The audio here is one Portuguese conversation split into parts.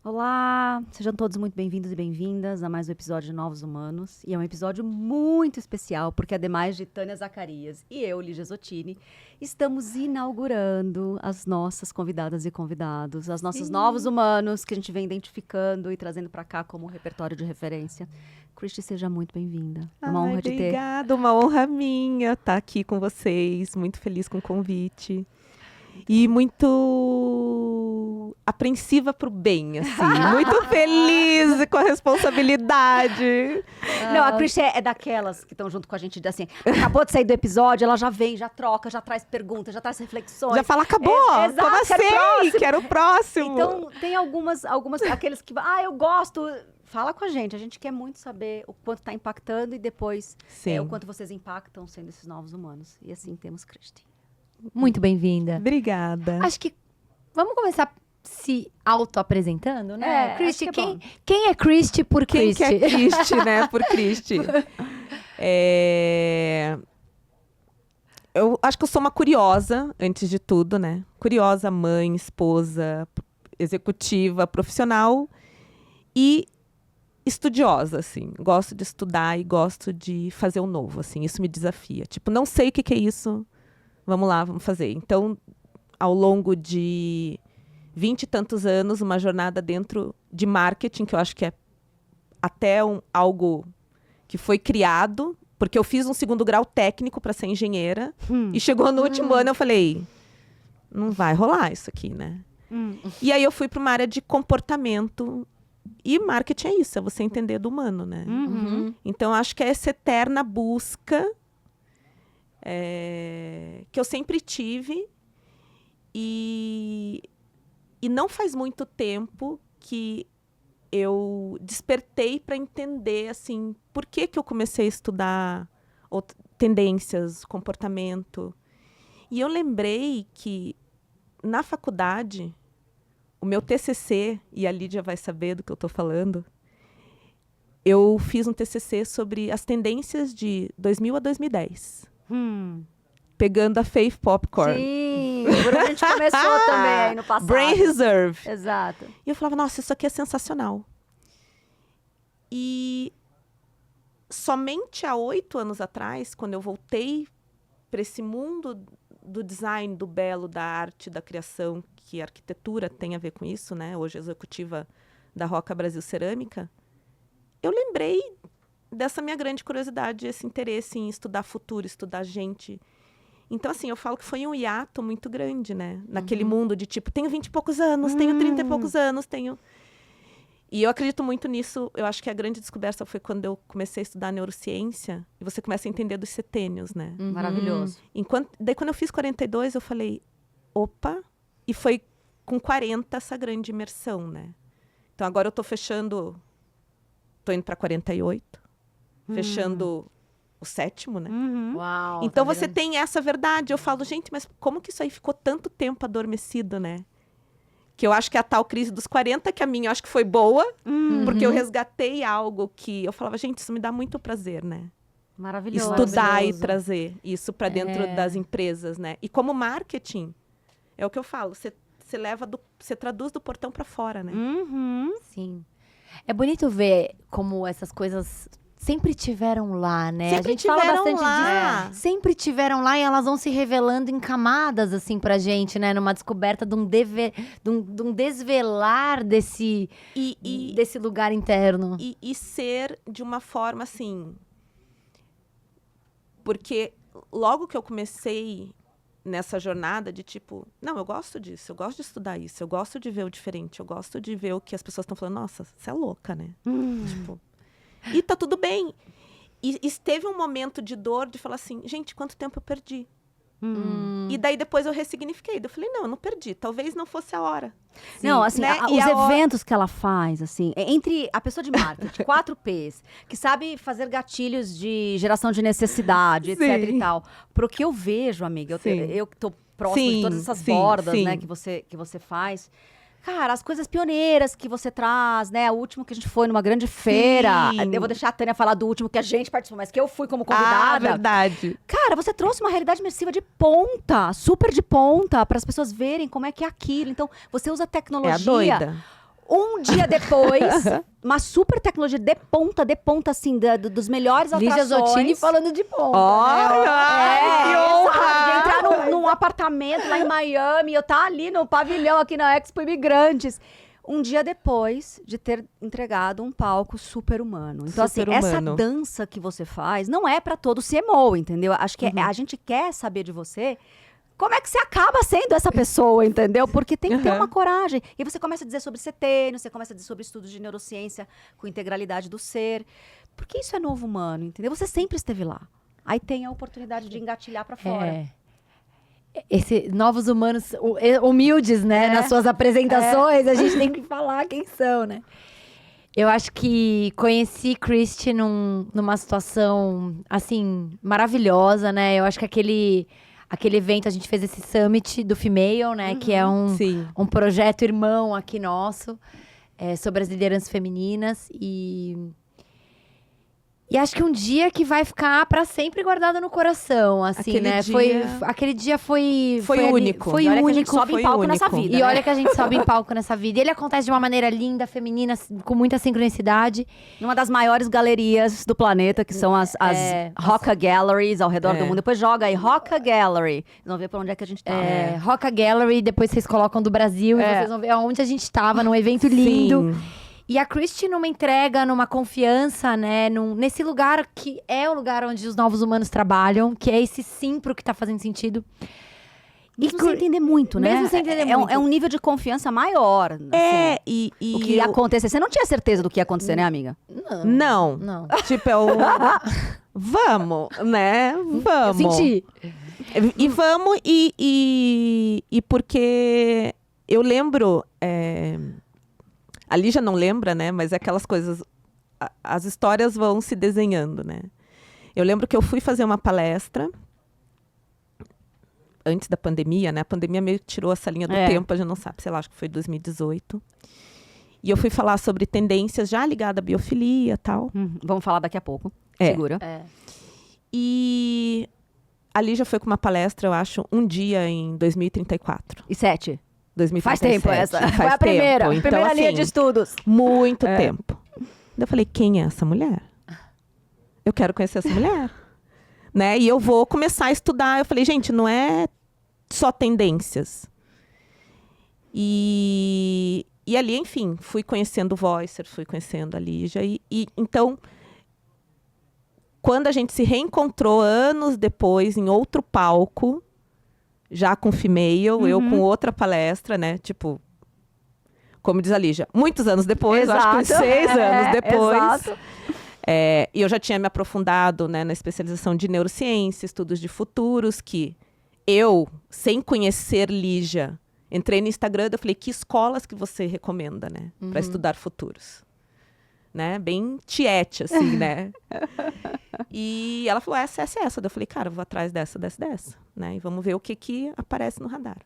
Olá, sejam todos muito bem-vindos e bem-vindas a mais um episódio de Novos Humanos. E é um episódio muito especial, porque ademais de Tânia Zacarias e eu, Lígia Zottini, estamos inaugurando as nossas convidadas e convidados, as nossos novos humanos que a gente vem identificando e trazendo para cá como repertório de referência. Cristi, seja muito bem-vinda. É uma honra te ter. Obrigada, uma honra minha estar aqui com vocês. Muito feliz com o convite. E muito apreensiva pro bem, assim. Muito feliz com a responsabilidade. Não, a Cristi é daquelas que estão junto com a gente, assim, acabou de sair do episódio, ela já vem, já troca, já traz perguntas, já traz reflexões. Já fala, acabou, Exato, comecei, quero o próximo. Então, tem algumas aqueles que, eu gosto, fala com a gente quer muito saber o quanto está impactando e depois o quanto vocês impactam sendo esses novos humanos. E assim, temos Cristi. Muito bem-vinda. Obrigada. Acho que vamos começar se auto-apresentando, né? Cristi, quem é Cristi por Cristi? Quem que é Cristi, né? Por Cristi. Eu acho que eu sou uma curiosa, antes de tudo, né? Curiosa, mãe, esposa, executiva, profissional e estudiosa, assim. Gosto de estudar e gosto de fazer o novo, assim. Isso me desafia. Tipo, não sei o que é isso. Vamos lá, vamos fazer. Então, ao longo de 20 e tantos anos, uma jornada dentro de marketing, que eu acho que é até algo que foi criado, porque eu fiz um segundo grau técnico para ser engenheira, e chegou no último ano, eu falei, não vai rolar isso aqui, né? E aí eu fui para uma área de comportamento, e marketing é isso, é você entender do humano, né? Então, acho que é essa eterna busca que eu sempre tive e não faz muito tempo que eu despertei para entender assim por que eu comecei a estudar tendências, comportamento. E eu lembrei que na faculdade o meu TCC, e a Lídia vai saber do que eu estou falando, eu fiz um TCC sobre as tendências de 2000 a 2010. Pegando a Faith Popcorn. Sim, por onde a gente começou também aí no passado. Brain Reserve. Exato. E eu falava, nossa, isso aqui é sensacional. E somente há 8 anos atrás, quando eu voltei para esse mundo do design, do belo, da arte, da criação, que a arquitetura tem a ver com isso, né? Hoje executiva da Roca Brasil Cerâmica, eu lembrei dessa minha grande curiosidade, esse interesse em estudar futuro, estudar gente. Então, assim, eu falo que foi um hiato muito grande, né? Naquele mundo de tipo, tenho 20 e poucos anos, tenho 30 e poucos anos, tenho... E eu acredito muito nisso. Eu acho que a grande descoberta foi quando eu comecei a estudar neurociência e você começa a entender dos setênios, né? Maravilhoso. Daí, quando eu fiz 42, eu falei, opa! E foi com 40 essa grande imersão, né? Então, agora eu tô indo para 48. Fechando o 7º, né? Uau, então tá você virando... tem essa verdade. Eu falo, gente, mas como que isso aí ficou tanto tempo adormecido, né? Que eu acho que a tal crise dos 40, que a minha eu acho que foi boa, porque eu resgatei algo que eu falava, gente, isso me dá muito prazer, né? Maravilhoso. Estudar e trazer isso para dentro das empresas, né? E como marketing, é o que eu falo, você traduz do portão para fora, né? Sim. É bonito ver como essas coisas sempre tiveram lá, né? Sempre a gente fala tiveram bastante lá. disso. Sempre tiveram lá e elas vão se revelando em camadas, assim, pra gente, né? Numa descoberta de um desvelar desse lugar interno. E ser de uma forma, assim... Porque logo que eu comecei nessa jornada de tipo... Não, eu gosto disso, eu gosto de estudar isso, eu gosto de ver o diferente, eu gosto de ver o que as pessoas estão falando. Nossa, você é louca, né? Tipo... E tá tudo bem. E esteve um momento de dor de falar assim, gente, quanto tempo eu perdi? E daí depois eu ressignifiquei. Eu falei, não, eu não perdi. Talvez não fosse a hora. Não, assim, né? os eventos que ela faz, assim, entre a pessoa de marketing, 4 Ps, que sabe fazer gatilhos de geração de necessidade, etc e tal. Pro que eu vejo, amiga, eu que tô próxima de todas essas bordas, né, que você faz... Cara, as coisas pioneiras que você traz, né? O último que a gente foi numa grande feira. Eu vou deixar a Tânia falar do último que a gente participou, mas que eu fui como convidada. Ah, verdade. Cara, você trouxe uma realidade imersiva de ponta, super de ponta, para as pessoas verem como é que é aquilo. Então, você usa tecnologia. É a doida. Um dia depois, uma super tecnologia de ponta, assim, dos melhores Lígia atrações. Zottini falando de ponta. Olha, que honra! Sabe, de entrar num apartamento lá em Miami, eu tá ali no pavilhão, aqui na Expo Imigrantes. Um dia depois de ter entregado um palco super humano. Então, assim, essa dança que você faz não é pra todo CMO, entendeu? Acho que a gente quer saber de você como é que você acaba sendo essa pessoa, entendeu? Porque tem que ter uma coragem. E você começa a dizer sobre setênio, você começa a dizer sobre estudos de neurociência com integralidade do ser. Porque isso é novo humano, entendeu? Você sempre esteve lá. Aí tem a oportunidade de engatilhar pra fora. Esse novos humanos humildes, né? Nas suas apresentações, a gente tem que falar quem são, né? Eu acho que conheci Christy numa situação, assim, maravilhosa, né? Eu acho que aquele evento, a gente fez esse summit do Female, né? Que é um projeto irmão aqui nosso, sobre as lideranças femininas. E acho que um dia que vai ficar pra sempre guardado no coração, assim, né? Aquele dia foi único. Foi único. A gente sobe em palco nessa vida. E olha que a gente sobe em palco nessa vida. E ele acontece de uma maneira linda, feminina, com muita sincronicidade. Numa das maiores galerias do planeta, que são as Roca Galleries ao redor do mundo. Depois joga aí, Roca Gallery. Vocês vão ver por onde é que a gente tá. Roca Gallery, depois vocês colocam do Brasil e vocês vão ver aonde a gente tava, num evento lindo. E a Christy numa entrega, numa confiança, né? Nesse lugar que é o lugar onde os novos humanos trabalham, que é esse sim pro que tá fazendo sentido. Mesmo sem entender muito, né? Mesmo sem entender muito. É um nível de confiança maior. Assim, o que ia acontecer. Você não tinha certeza do que ia acontecer, né, amiga? Não. Tipo, vamos, né? Vamos. Eu senti. E vamos, e porque eu lembro... A Lígia não lembra, né? Mas é aquelas coisas... As histórias vão se desenhando, né? Eu lembro que eu fui fazer uma palestra antes da pandemia, né? A pandemia meio que tirou essa linha do tempo, a gente não sabe, sei lá, acho que foi 2018. E eu fui falar sobre tendências já ligadas à biofilia e tal. Vamos falar daqui a pouco. Segura. E a Lígia foi com uma palestra, eu acho, um dia em 2034. E 7? 2037. Faz tempo essa. Foi a primeira. Então, primeira linha de estudos. Muito tempo. Eu falei, quem é essa mulher? Eu quero conhecer essa mulher. Né? E eu vou começar a estudar. Eu falei, gente, não é só tendências. E ali, enfim, fui conhecendo o Voicer, fui conhecendo a Lígia. E então, quando a gente se reencontrou anos depois, em outro palco, já com Female, eu com outra palestra, né? Tipo, como diz a Lígia, muitos anos depois, acho que uns 6 anos depois. Exato. E eu já tinha me aprofundado, né, na especialização de neurociência, estudos de futuros, que eu, sem conhecer Lígia, entrei no Instagram e falei, que escolas que você recomenda, né? Para estudar futuros. Né? Bem tiete, assim, né? E ela falou, essa. Eu falei, cara, eu vou atrás dessa. Né? E vamos ver o que aparece no radar.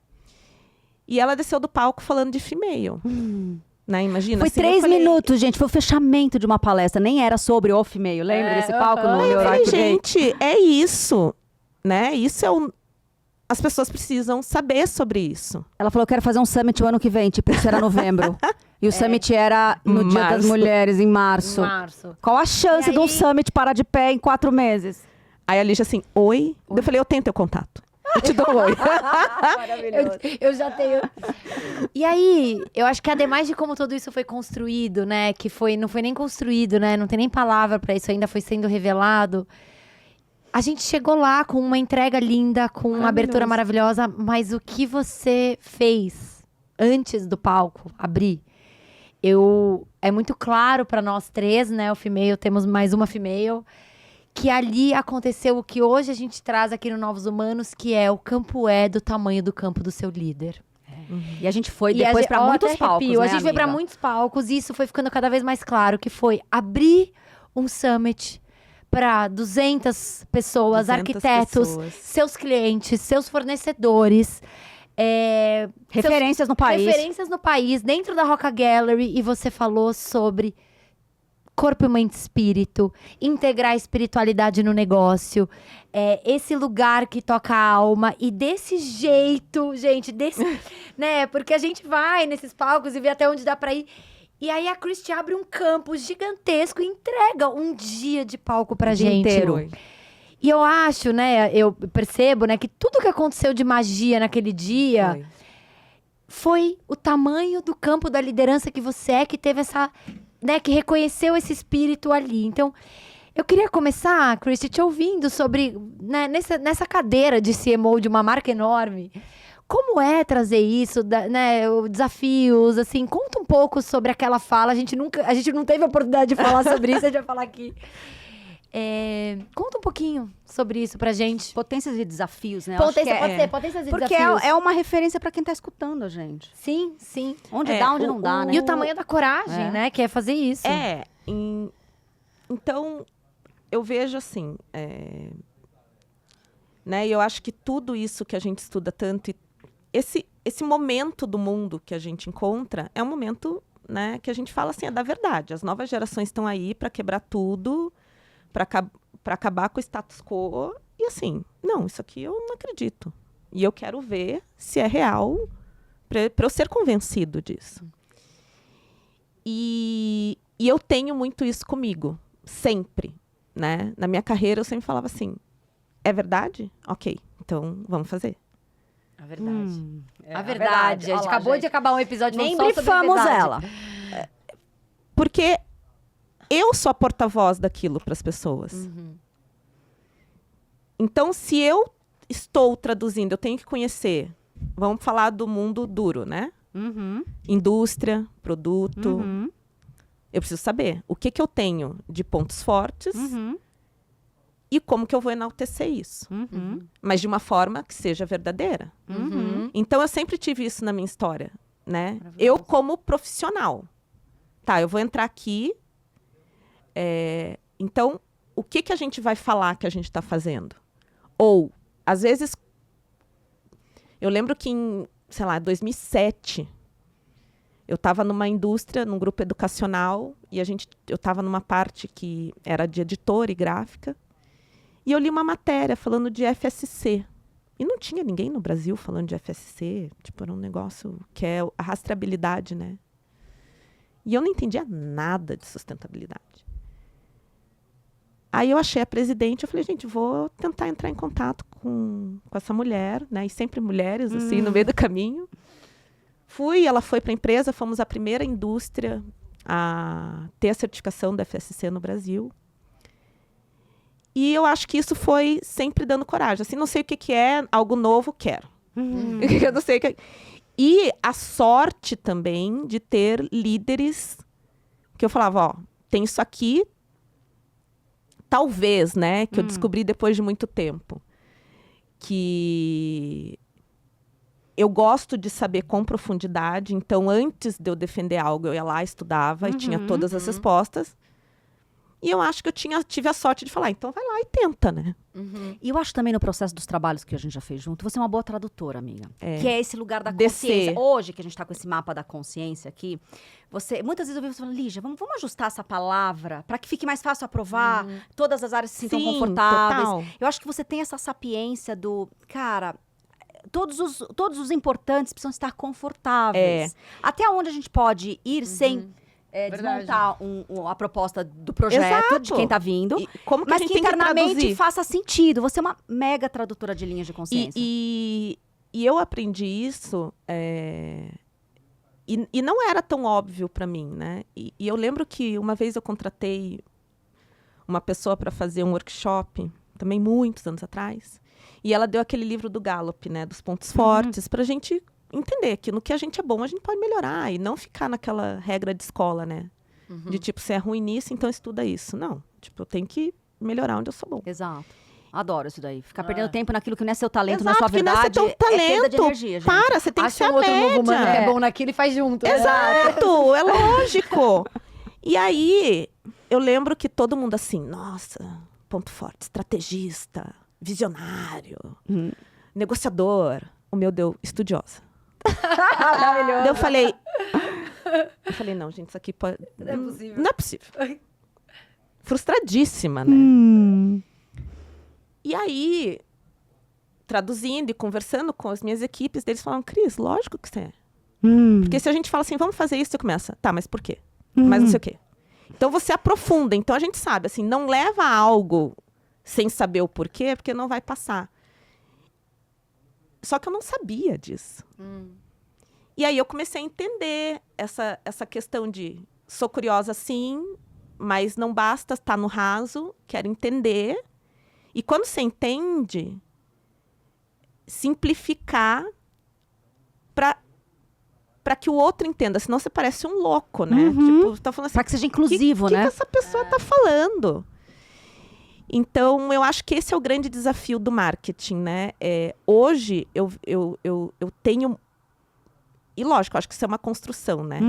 E ela desceu do palco falando de Female. Né? Imagina. Foi assim, 3 minutos, gente. Foi o fechamento de uma palestra. Nem era sobre o Female. Lembra desse palco no eu falei, Neuroarco? gente, é isso. Né? Isso é as pessoas precisam saber sobre isso. Ela falou, eu quero fazer um summit o ano que vem. Tipo, isso era novembro. E o summit era no Dia das Mulheres, em março. Qual a chance de um summit parar de pé em 4 meses? Aí a Lígia assim, oi? Eu falei, eu tenho teu contato. Eu te dou um oi. Maravilhoso. Eu já tenho. E aí, eu acho que ademais de como tudo isso foi construído, né? Que não foi nem construído, né? Não tem nem palavra pra isso, ainda foi sendo revelado. A gente chegou lá com uma entrega linda, com uma abertura maravilhosa. Mas o que você fez antes do palco abrir? É muito claro para nós 3, né? O Female, temos mais uma Female. Que ali aconteceu o que hoje a gente traz aqui no Novos Humanos, que é o campo do tamanho do campo do seu líder. E a gente foi depois para muitos palcos, né, a gente foi para muitos palcos e isso foi ficando cada vez mais claro, que foi abrir um summit para 200 pessoas, 200 arquitetos, seus clientes, seus fornecedores, referências no país. Referências no país, dentro da Roca Gallery, e você falou sobre corpo, mente e espírito, integrar a espiritualidade no negócio, esse lugar que toca a alma, e desse jeito, gente, né? Porque a gente vai nesses palcos e vê até onde dá pra ir. E aí a Christie abre um campo gigantesco e entrega um dia de palco pra dia gente. inteiro. E eu acho, né, eu percebo, né, que tudo que aconteceu de magia naquele dia foi o tamanho do campo da liderança que você é, que teve essa, né, que reconheceu esse espírito ali. Então, eu queria começar, Christie, te ouvindo sobre, né, nessa cadeira de CMO de uma marca enorme. Como é trazer isso, né, desafios, assim, conta um pouco sobre aquela fala. A gente não teve a oportunidade de falar sobre isso, a gente vai falar aqui. Conta um pouquinho sobre isso pra gente. Potências e desafios, né? Pode ser, potências e Porque desafios. é uma referência pra quem tá escutando a gente. Sim, sim. Onde dá, onde não dá, né? E o tamanho da coragem, né, que é fazer isso. Então, eu vejo assim, né, e eu acho que tudo isso que a gente estuda tanto, esse momento do mundo que a gente encontra, é um momento, né, que a gente fala assim, é da verdade. As novas gerações estão aí para quebrar tudo, para acabar com o status quo. E assim, não, isso aqui eu não acredito. E eu quero ver se é real para eu ser convencido disso. E eu tenho muito isso comigo, sempre. Né? Na minha carreira, eu sempre falava assim, é verdade? Ok, então vamos fazer. A verdade. A verdade. A gente acabou de acabar um episódio Nem falando só sobre brifamos verdade. ela. Porque eu sou a porta-voz daquilo para as pessoas. Então, se eu estou traduzindo, eu tenho que conhecer. Vamos falar do mundo duro, né? Indústria, produto. Eu preciso saber o que eu tenho de pontos fortes e como que eu vou enaltecer isso. Mas de uma forma que seja verdadeira. Então, eu sempre tive isso na minha história, né? Eu, como profissional. Tá, eu vou entrar aqui. Então, o que a gente vai falar que a gente está fazendo? Ou, às vezes, eu lembro que em, sei lá, 2007... Eu estava numa indústria, num grupo educacional, e eu estava numa parte que era de editora e gráfica, e eu li uma matéria falando de FSC. E não tinha ninguém no Brasil falando de FSC, tipo, era um negócio que é a rastreabilidade, né? E eu não entendia nada de sustentabilidade. Aí eu achei a presidente, eu falei, gente, vou tentar entrar em contato com essa mulher, né? E sempre mulheres, assim, no meio do caminho. Ela foi para a empresa, fomos a primeira indústria a ter a certificação da FSC no Brasil. E eu acho que isso foi sempre dando coragem. Assim, não sei o que é, algo novo, quero. Eu não sei o que. E a sorte também de ter líderes que eu falava, ó, tem isso aqui, talvez, né, que eu descobri depois de muito tempo, que eu gosto de saber com profundidade, então antes de eu defender algo, eu ia lá, estudava e tinha todas as respostas. E eu acho que eu tive a sorte de falar, então vai lá e tenta, né? E eu acho também no processo dos trabalhos que a gente já fez junto, você é uma boa tradutora, amiga. Que é esse lugar da consciência. Hoje, que a gente tá com esse mapa da consciência aqui, muitas vezes eu vejo você falando, Lígia, vamos ajustar essa palavra para que fique mais fácil aprovar, todas as áreas se sintam confortáveis. Total. Eu acho que você tem essa sapiência do, cara, todos os importantes precisam estar confortáveis. Até onde a gente pode ir sem desmontar a proposta do projeto, de quem tá vindo, como que mas a gente que tem internamente que traduzir? faça sentido. Você é uma mega tradutora de linhas de consciência. E eu aprendi isso, e não era tão óbvio para mim, né? E eu lembro que uma vez eu contratei uma pessoa para fazer um workshop, também muitos anos atrás, e ela deu aquele livro do Gallup, né? Dos pontos fortes, pra gente entender que no que a gente é bom, a gente pode melhorar e não ficar naquela regra de escola, né? De tipo, você é ruim nisso, então estuda isso. Não, tipo, eu tenho que melhorar onde eu sou bom. Exato. Adoro isso daí. Ficar perdendo tempo naquilo que não é seu talento, não é sua verdade. Exato, que não é seu talento. Perda de energia, gente. Para, você tem que ser a outro novo humano que média. é bom naquilo e faz junto. Exato, é lógico. E aí, eu lembro que todo mundo assim, nossa, ponto forte, estrategista, visionário, negociador. O meu deu estudiosa. Maravilhoso. Eu falei, não, gente, isso aqui pode... Não é possível. Não é possível. Frustradíssima, né? E aí, traduzindo e conversando com as minhas equipes, eles falaram, Cris, lógico que você é. Porque se a gente fala assim, vamos fazer isso, você começa, tá, mas por quê? mas não sei o quê. Então você aprofunda. Então a gente sabe, assim, não leva algo sem saber o porquê, porque não vai passar. Só que eu não sabia disso. E aí eu comecei a entender essa questão de sou curiosa sim, mas não basta estar no raso, quero entender. E quando você entende, simplificar para que o outro entenda, senão você parece um louco, né? Tipo, tá falando assim, Para que seja inclusivo, que né? que essa pessoa tá falando? Então, eu acho que esse é o grande desafio do marketing, né? Hoje, eu tenho... E lógico, eu acho que isso é uma construção, né?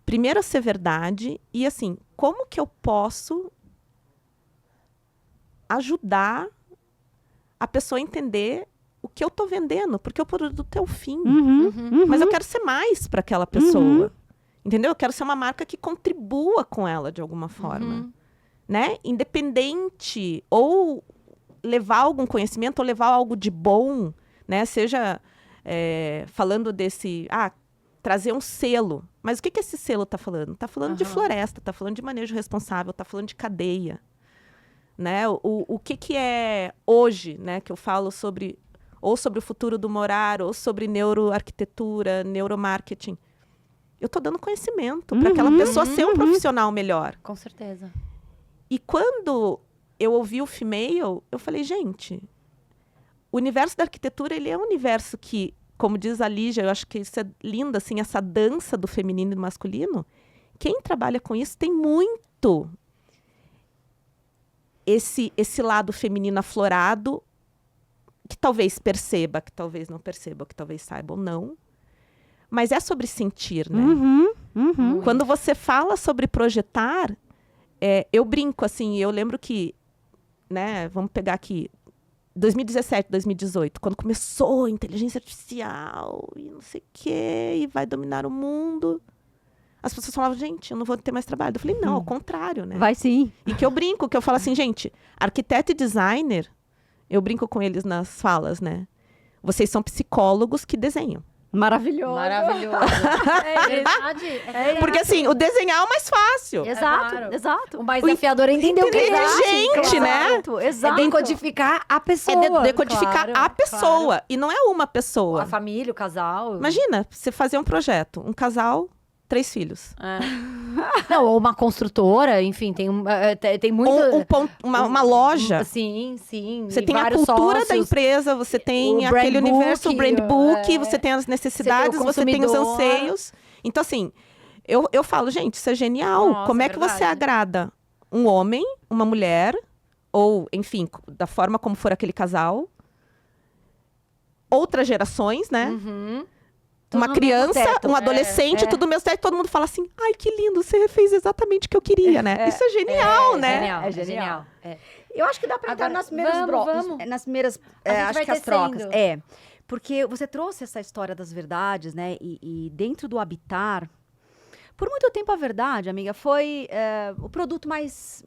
Primeiro, a ser verdade. E assim, como que eu posso ajudar a pessoa a entender o que eu tô vendendo? Porque o produto é o fim. Mas eu quero ser mais para aquela pessoa. Entendeu? Eu quero ser uma marca que contribua com ela de alguma forma. Né? Independente, ou levar algum conhecimento, ou levar algo de bom, né? Seja falando desse... trazer um selo. Mas o que esse selo está falando? Está falando de floresta, está falando de manejo responsável, está falando de cadeia. Né? O que é hoje, né? Que eu falo sobre... Ou sobre o futuro do morar, ou sobre neuroarquitetura, neuromarketing. Eu estou dando conhecimento para aquela pessoa ser um profissional melhor. Com certeza. E quando eu ouvi o Female, eu falei, gente, o universo da arquitetura, ele é um universo que, como diz a Lígia, eu acho que isso é lindo, assim, essa dança do feminino e do masculino. Quem trabalha com isso tem muito esse lado feminino aflorado, que talvez perceba, que talvez não perceba, que talvez saiba ou não. Mas é sobre sentir, né? Quando você fala sobre projetar... eu brinco, assim, eu lembro que, né, vamos pegar aqui, 2017, 2018, quando começou a inteligência artificial e não sei o quê, e vai dominar o mundo, as pessoas falavam, gente, eu não vou ter mais trabalho. Eu falei, não, ao contrário, né? Vai sim. E que eu brinco, que eu falo assim, gente, arquiteto e designer, eu brinco com eles nas falas, né? Vocês são psicólogos que desenham. Maravilhoso. Maravilhoso. É verdade. Porque assim, o desenhar é o mais fácil. Exato, claro. exato. O mais desafiador é entender o que ele acha. Inteligente, né? Exato, exato. É decodificar a pessoa. Decodificar Claro, a pessoa. E não é uma pessoa. A família, o casal. Imagina, você fazer um projeto. Um casal, 3 filhos. Não, ou uma construtora, enfim, tem muito... Uma loja. Sim, sim. Você e tem a vários cultura da sócios. empresa, você tem O brand aquele universo, o book, brand book, você tem as necessidades, você tem os consumidor. anseios. Então, assim, eu falo, gente, isso é genial. Nossa, Como é é que você verdade. agrada um homem, uma mulher, ou, enfim, da forma como for aquele casal, outras gerações, né? Tudo Uma no criança, mesmo teto. um adolescente, tudo no mesmo teto, todo mundo fala assim, ai, que lindo, você fez exatamente o que eu queria, né? Isso é genial, né? Genial, É é genial. genial. É. Eu acho que dá pra entrar Agora, nas primeiras vamos. nas primeiras, A gente acho vai que as tecendo. trocas. Porque você trouxe essa história das verdades, né? E dentro do habitar, por muito tempo a verdade, amiga, foi o produto mais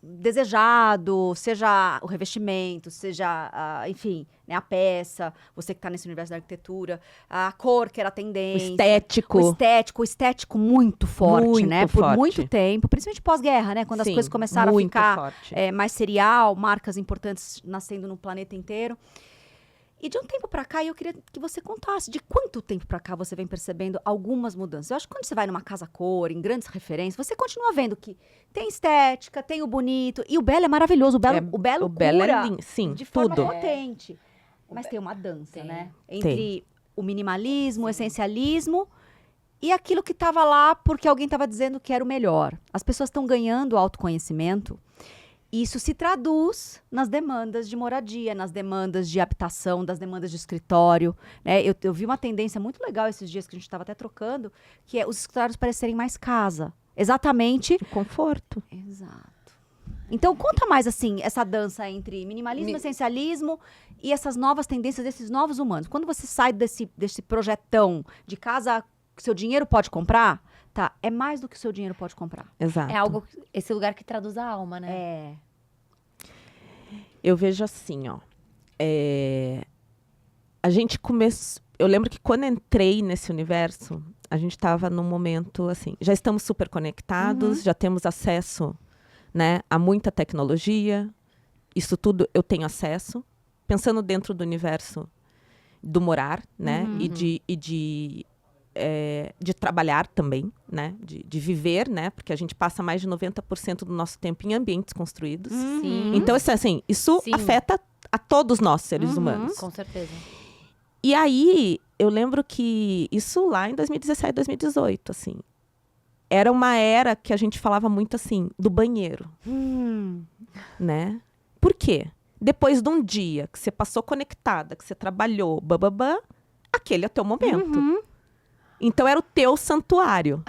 desejado, seja o revestimento, seja, enfim, né, a peça, você que está nesse universo da arquitetura, a cor que era a O tendência. estético. O estético muito forte, Muito né? Por forte. muito tempo, principalmente pós-guerra, né? Quando as Sim, coisas começaram a muito ficar forte. mais serial, marcas importantes nascendo no planeta inteiro. E de um tempo pra cá, eu queria que você contasse de quanto tempo pra cá você vem percebendo algumas mudanças. Eu acho que quando você vai numa casa cor, em grandes referências, você continua vendo que tem estética, tem o bonito, e o belo é maravilhoso, o belo belo cura é lindo, sim, de forma tudo. potente. Mas tem uma dança, né? Tem. Entre o minimalismo, o essencialismo e aquilo que estava lá porque alguém estava dizendo que era o melhor. As pessoas estão ganhando autoconhecimento. Isso se traduz nas demandas de moradia, nas demandas de habitação, das demandas de escritório, né? Eu vi uma tendência muito legal esses dias que a gente estava até trocando, que é os escritórios parecerem mais casa. Exatamente. Conforto. Exato. Então, conta mais, assim, essa dança entre minimalismo, essencialismo e essas novas tendências desses novos humanos. Quando você sai desse projetão de casa que seu dinheiro pode comprar, tá, é mais do que o seu dinheiro pode comprar. Exato. É algo, esse lugar que traduz a alma, né? Eu vejo assim, ó. a gente começou... Eu lembro que quando entrei nesse universo, a gente estava num momento assim, já estamos super conectados, já temos acesso, né, a muita tecnologia, isso tudo eu tenho acesso, pensando dentro do universo do morar, né, e de trabalhar também, né, de viver, né, porque a gente passa mais de 90% do nosso tempo em ambientes construídos. Sim. Então, assim, isso Sim. afeta a todos nós, seres humanos. Com certeza. E aí, eu lembro que isso lá em 2017, 2018, assim, era uma era que a gente falava muito, assim, do banheiro, né? Por quê? Depois de um dia que você passou conectada, que você trabalhou, bababá, aquele é o teu momento. Então, era o teu santuário,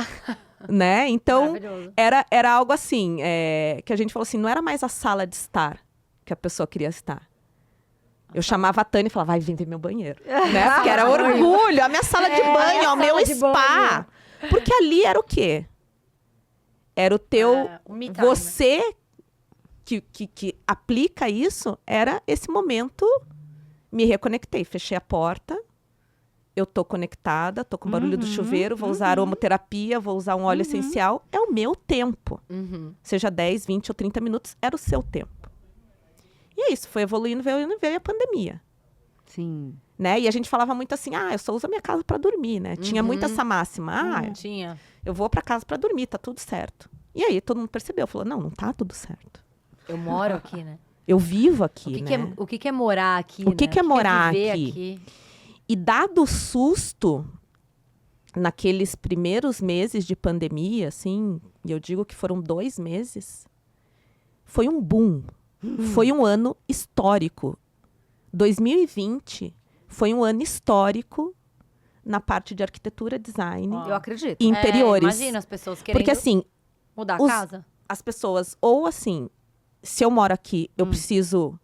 né? Então, Maravilhoso. era algo assim, que a gente falou assim, não era mais a sala de estar que a pessoa queria estar. Eu chamava a Tânia e falava, vai, vem ver meu banheiro. Né? Porque era orgulho, a minha sala de banho, ó, o meu spa. Porque ali era o quê? Era o teu... o me time. Você que aplica isso, era esse momento, me reconectei, fechei a porta, eu tô conectada, tô com o barulho do chuveiro, vou usar aromaterapia, vou usar um óleo essencial, é o meu tempo. Seja 10, 20 ou 30 minutos, era o seu tempo. E é isso, foi evoluindo, veio a pandemia. Sim. Né? E a gente falava muito assim, eu só uso a minha casa para dormir, né? Tinha muito essa máxima, Tinha. eu vou para casa para dormir, tá tudo certo. E aí todo mundo percebeu, falou, não tá tudo certo. Eu moro aqui, né? Eu vivo aqui, O que é morar aqui, O que né? que é morar viver aqui? E dado o susto, naqueles primeiros meses de pandemia, assim, e eu digo que foram 2 meses, foi um boom. Foi um ano histórico. 2020 foi um ano histórico na parte de arquitetura, design Eu acredito. e interiores. Imagina as pessoas querendo Porque assim, mudar a os- casa. as pessoas, ou assim, se eu moro aqui, eu preciso...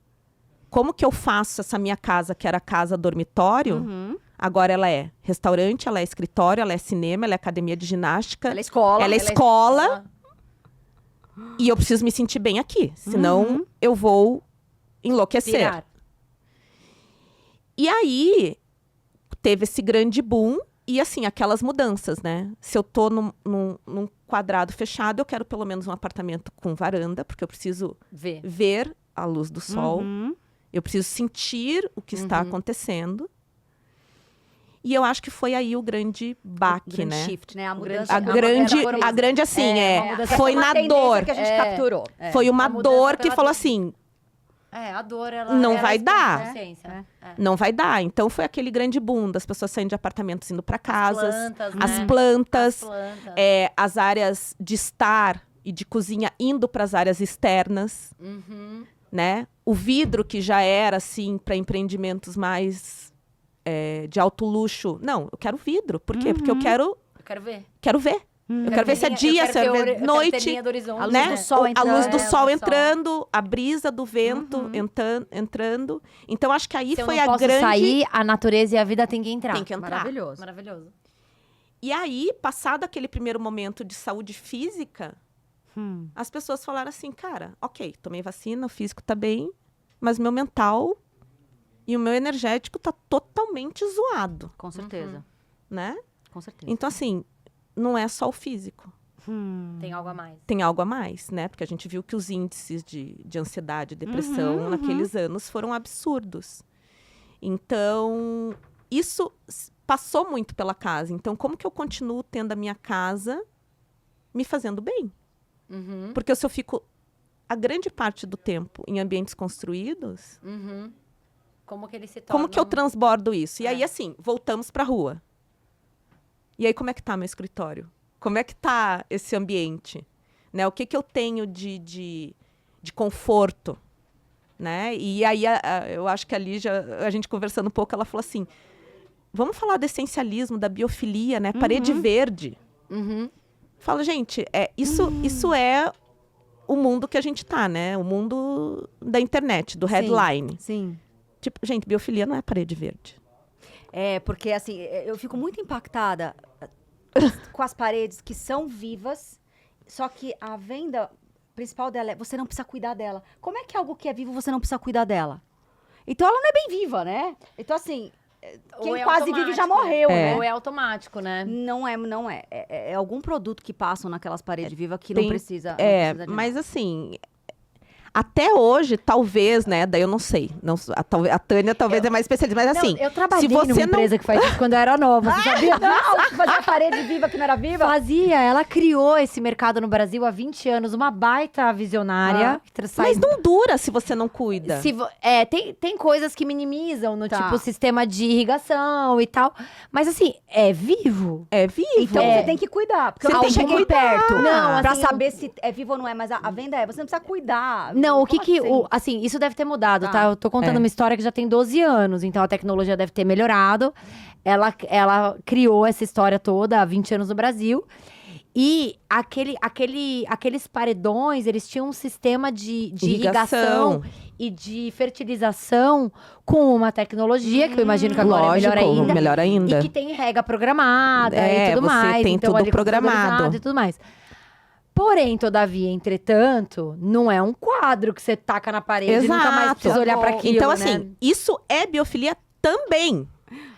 Como que eu faço essa minha casa, que era casa dormitório, agora ela é restaurante, ela é escritório, ela é cinema, ela é academia de ginástica, Ela é escola. ela é escola, e eu preciso me sentir bem aqui, senão eu vou enlouquecer. Pirar. E aí, teve esse grande boom e, assim, aquelas mudanças, né? Se eu tô num quadrado fechado, eu quero pelo menos um apartamento com varanda, porque eu preciso ver a luz do sol. Eu preciso sentir o que está acontecendo. E eu acho que foi aí o grande baque, grande né? shift, né? A mudança. A grande, assim, foi uma na tendência dor. que a gente capturou. Foi uma A mudança dor que pela falou dor. assim, A dor, ela... Não ela vai expande dar. a consciência. não vai dar. Então, foi aquele grande boom das pessoas saindo de apartamentos, indo para casas. Plantas, As né? plantas, As plantas. as áreas de estar e de cozinha indo para as áreas externas, né? O vidro que já era assim para empreendimentos mais de alto luxo. Não, eu quero vidro. Por quê? Porque eu quero Eu quero ver. ver. Eu quero ver se é dia, se é noite. A Né? do sol A luz do entrando. sol É, entrando, a brisa do vento entrando. Então, acho que aí Se eu foi não a posso grande... sair, a natureza e a vida tem que entrar. Tem que entrar. Maravilhoso. Maravilhoso. E aí, passado aquele primeiro momento de saúde física, as pessoas falaram assim, cara, ok, tomei vacina, o físico tá bem, mas o meu mental e o meu energético tá totalmente zoado, Com certeza. né? Com certeza. Então, assim, não é só o físico. Tem algo a mais. Tem algo a mais, né? Porque a gente viu que os índices de ansiedade e depressão naqueles anos foram absurdos. Então, isso passou muito pela casa. Então, como que eu continuo tendo a minha casa me fazendo bem? Porque se eu fico a grande parte do tempo em ambientes construídos, Como que ele se torna... como que eu transbordo isso? E aí, assim, voltamos para a rua. E aí, como é que tá meu escritório? Como é que tá esse ambiente? Né? O que que eu tenho de conforto? Né? E aí, eu acho que ali, a gente conversando um pouco, ela falou assim, vamos falar do essencialismo, da biofilia, né? Parede verde. Fala, gente, isso é o mundo que a gente tá, né? O mundo da internet, do headline. Sim. Tipo, gente, biofilia não é parede verde. Porque assim, eu fico muito impactada com as paredes que são vivas, só que a venda principal dela é você não precisa cuidar dela. Como é que algo que é vivo você não precisa cuidar dela? Então ela não é bem viva, né? Então assim, quem quase vive já morreu, né? Ou é automático, né? Não é. É algum produto que passam naquelas paredes vivas que não precisa. Não É, precisa de mas assim, até hoje, talvez, né? Daí eu não sei. A Tânia talvez é mais especialista, mas assim, eu trabalhei se você numa empresa que faz isso quando eu era nova, você sabia? Não, fazia parede viva que não era viva. Fazia, ela criou esse mercado no Brasil há 20 anos, uma baita visionária. Mas não dura se você não cuida. Tem coisas que minimizam, no Tá. tipo sistema de irrigação e tal. Mas assim, é vivo. É vivo. Então você tem que cuidar. Porque Você eu não tem que cheguei cuidar. perto Não, pra assim, saber se é vivo ou não é. Mas a venda você não precisa cuidar. Não, o que Como que... assim? Assim, isso deve ter mudado, Tá. tá? Eu tô contando uma história que já tem 12 anos, então a tecnologia deve ter melhorado. Ela criou essa história toda há 20 anos no Brasil. E aqueles paredões, eles tinham um sistema de irrigação e de fertilização com uma tecnologia, que eu imagino que agora Lógico, é melhor ainda. melhor ainda. E que tem rega programada É, e tudo você mais. tem então, tudo ali, programado. computadorizado e tudo mais. Porém, todavia, entretanto, não é um quadro que você taca na parede e nunca mais Exato. precisa olhar para aquilo, Então, né? assim, isso é biofilia também.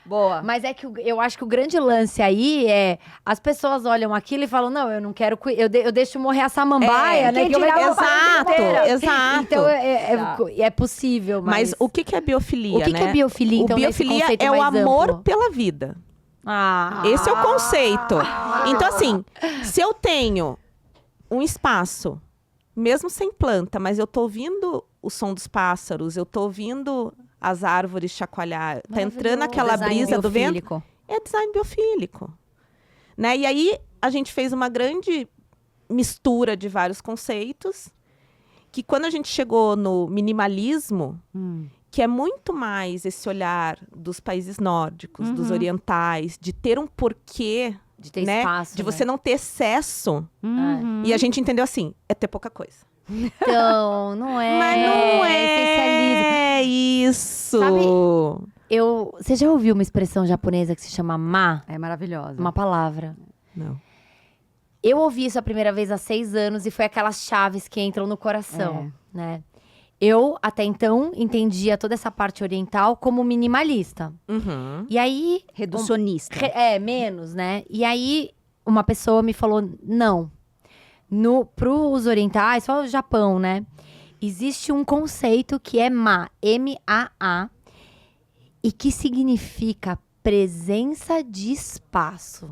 Boa. Mas é que eu acho que o grande lance aí é... As pessoas olham aquilo e falam, não, eu não quero... Eu deixo morrer a samambaia, né? quem Que eu dirá vou- uma parede inteira. Exato. Então, Tá. é possível, Mas o que é biofilia, O que né? que é biofilia, então, O nesse biofilia conceito é o mais amor amplo? pela vida. Ah, Esse é o conceito. Então, assim, se eu tenho um espaço, mesmo sem planta, mas eu tô ouvindo o som dos pássaros, eu tô ouvindo as árvores chacoalhar, tá entrando aquela Design brisa do vento, biofílico. é design biofílico. Né? E aí, a gente fez uma grande mistura de vários conceitos, que quando a gente chegou no minimalismo, que é muito mais esse olhar dos países nórdicos, dos orientais, de ter um porquê, de ter né? espaço, De né? você não ter excesso. Uhum. E a gente entendeu assim, é ter pouca coisa. Então, não é. Mas não essencialismo. é isso. Você já ouviu uma expressão japonesa que se chama ma? É maravilhosa. Uma palavra. Não. Eu ouvi isso a primeira vez há 6 anos e foi aquelas chaves que entram no coração, né? Eu, até então, entendia toda essa parte oriental como minimalista. Uhum. E aí... Reducionista. menos, né? E aí, uma pessoa me falou, não. Pros orientais, só o Japão, né? Existe um conceito que é ma, M-A-A, e que significa presença de espaço.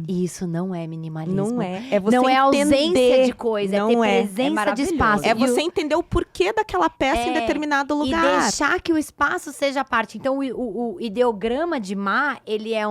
E isso não é minimalismo. Não é. É você Não é ausência entender. de coisa, Não é ter é. É presença de maravilhoso. espaço. É E o- você entender o porquê daquela peça em determinado E lugar. deixar que o espaço seja parte. Então, o ideograma de Ma, ele é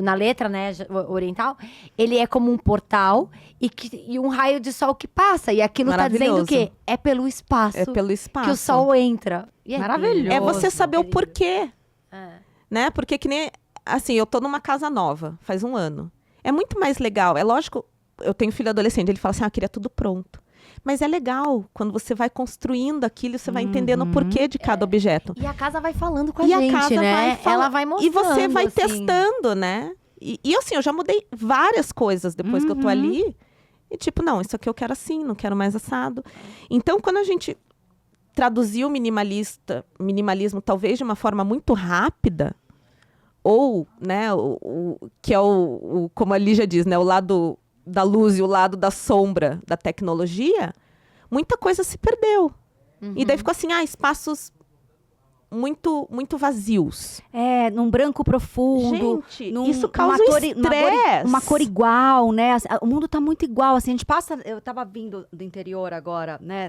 na letra, né, oriental, ele é como um portal e um raio de sol que passa. E aquilo tá dizendo o quê? É pelo espaço, É pelo espaço. que o sol entra. E é Maravilhoso. É você saber o lindo. porquê. É. Né? Porque que nem... Assim, eu tô numa casa nova, faz 1 ano. É muito mais legal. É lógico, eu tenho filho adolescente, ele fala assim, eu queria tudo pronto. Mas é legal, quando você vai construindo aquilo, você vai entendendo o porquê de cada objeto. E a casa vai falando com a E gente, a casa né? vai falando. Ela vai mostrando. E você vai assim. testando, né? E assim, eu já mudei várias coisas depois que eu tô ali. E tipo, não, isso aqui eu quero assim, não quero mais assado. Então, quando a gente traduziu o minimalismo talvez de uma forma muito rápida, ou, né, que é como a Lígia diz, né, o lado da luz e o lado da sombra da tecnologia, muita coisa se perdeu. E daí ficou assim, espaços muito, muito vazios. É, num branco profundo. Gente, num- isso causa uma estresse. uma cor igual, né? Assim, o mundo tá muito igual, assim, a gente passa... Eu tava vindo do interior agora, né,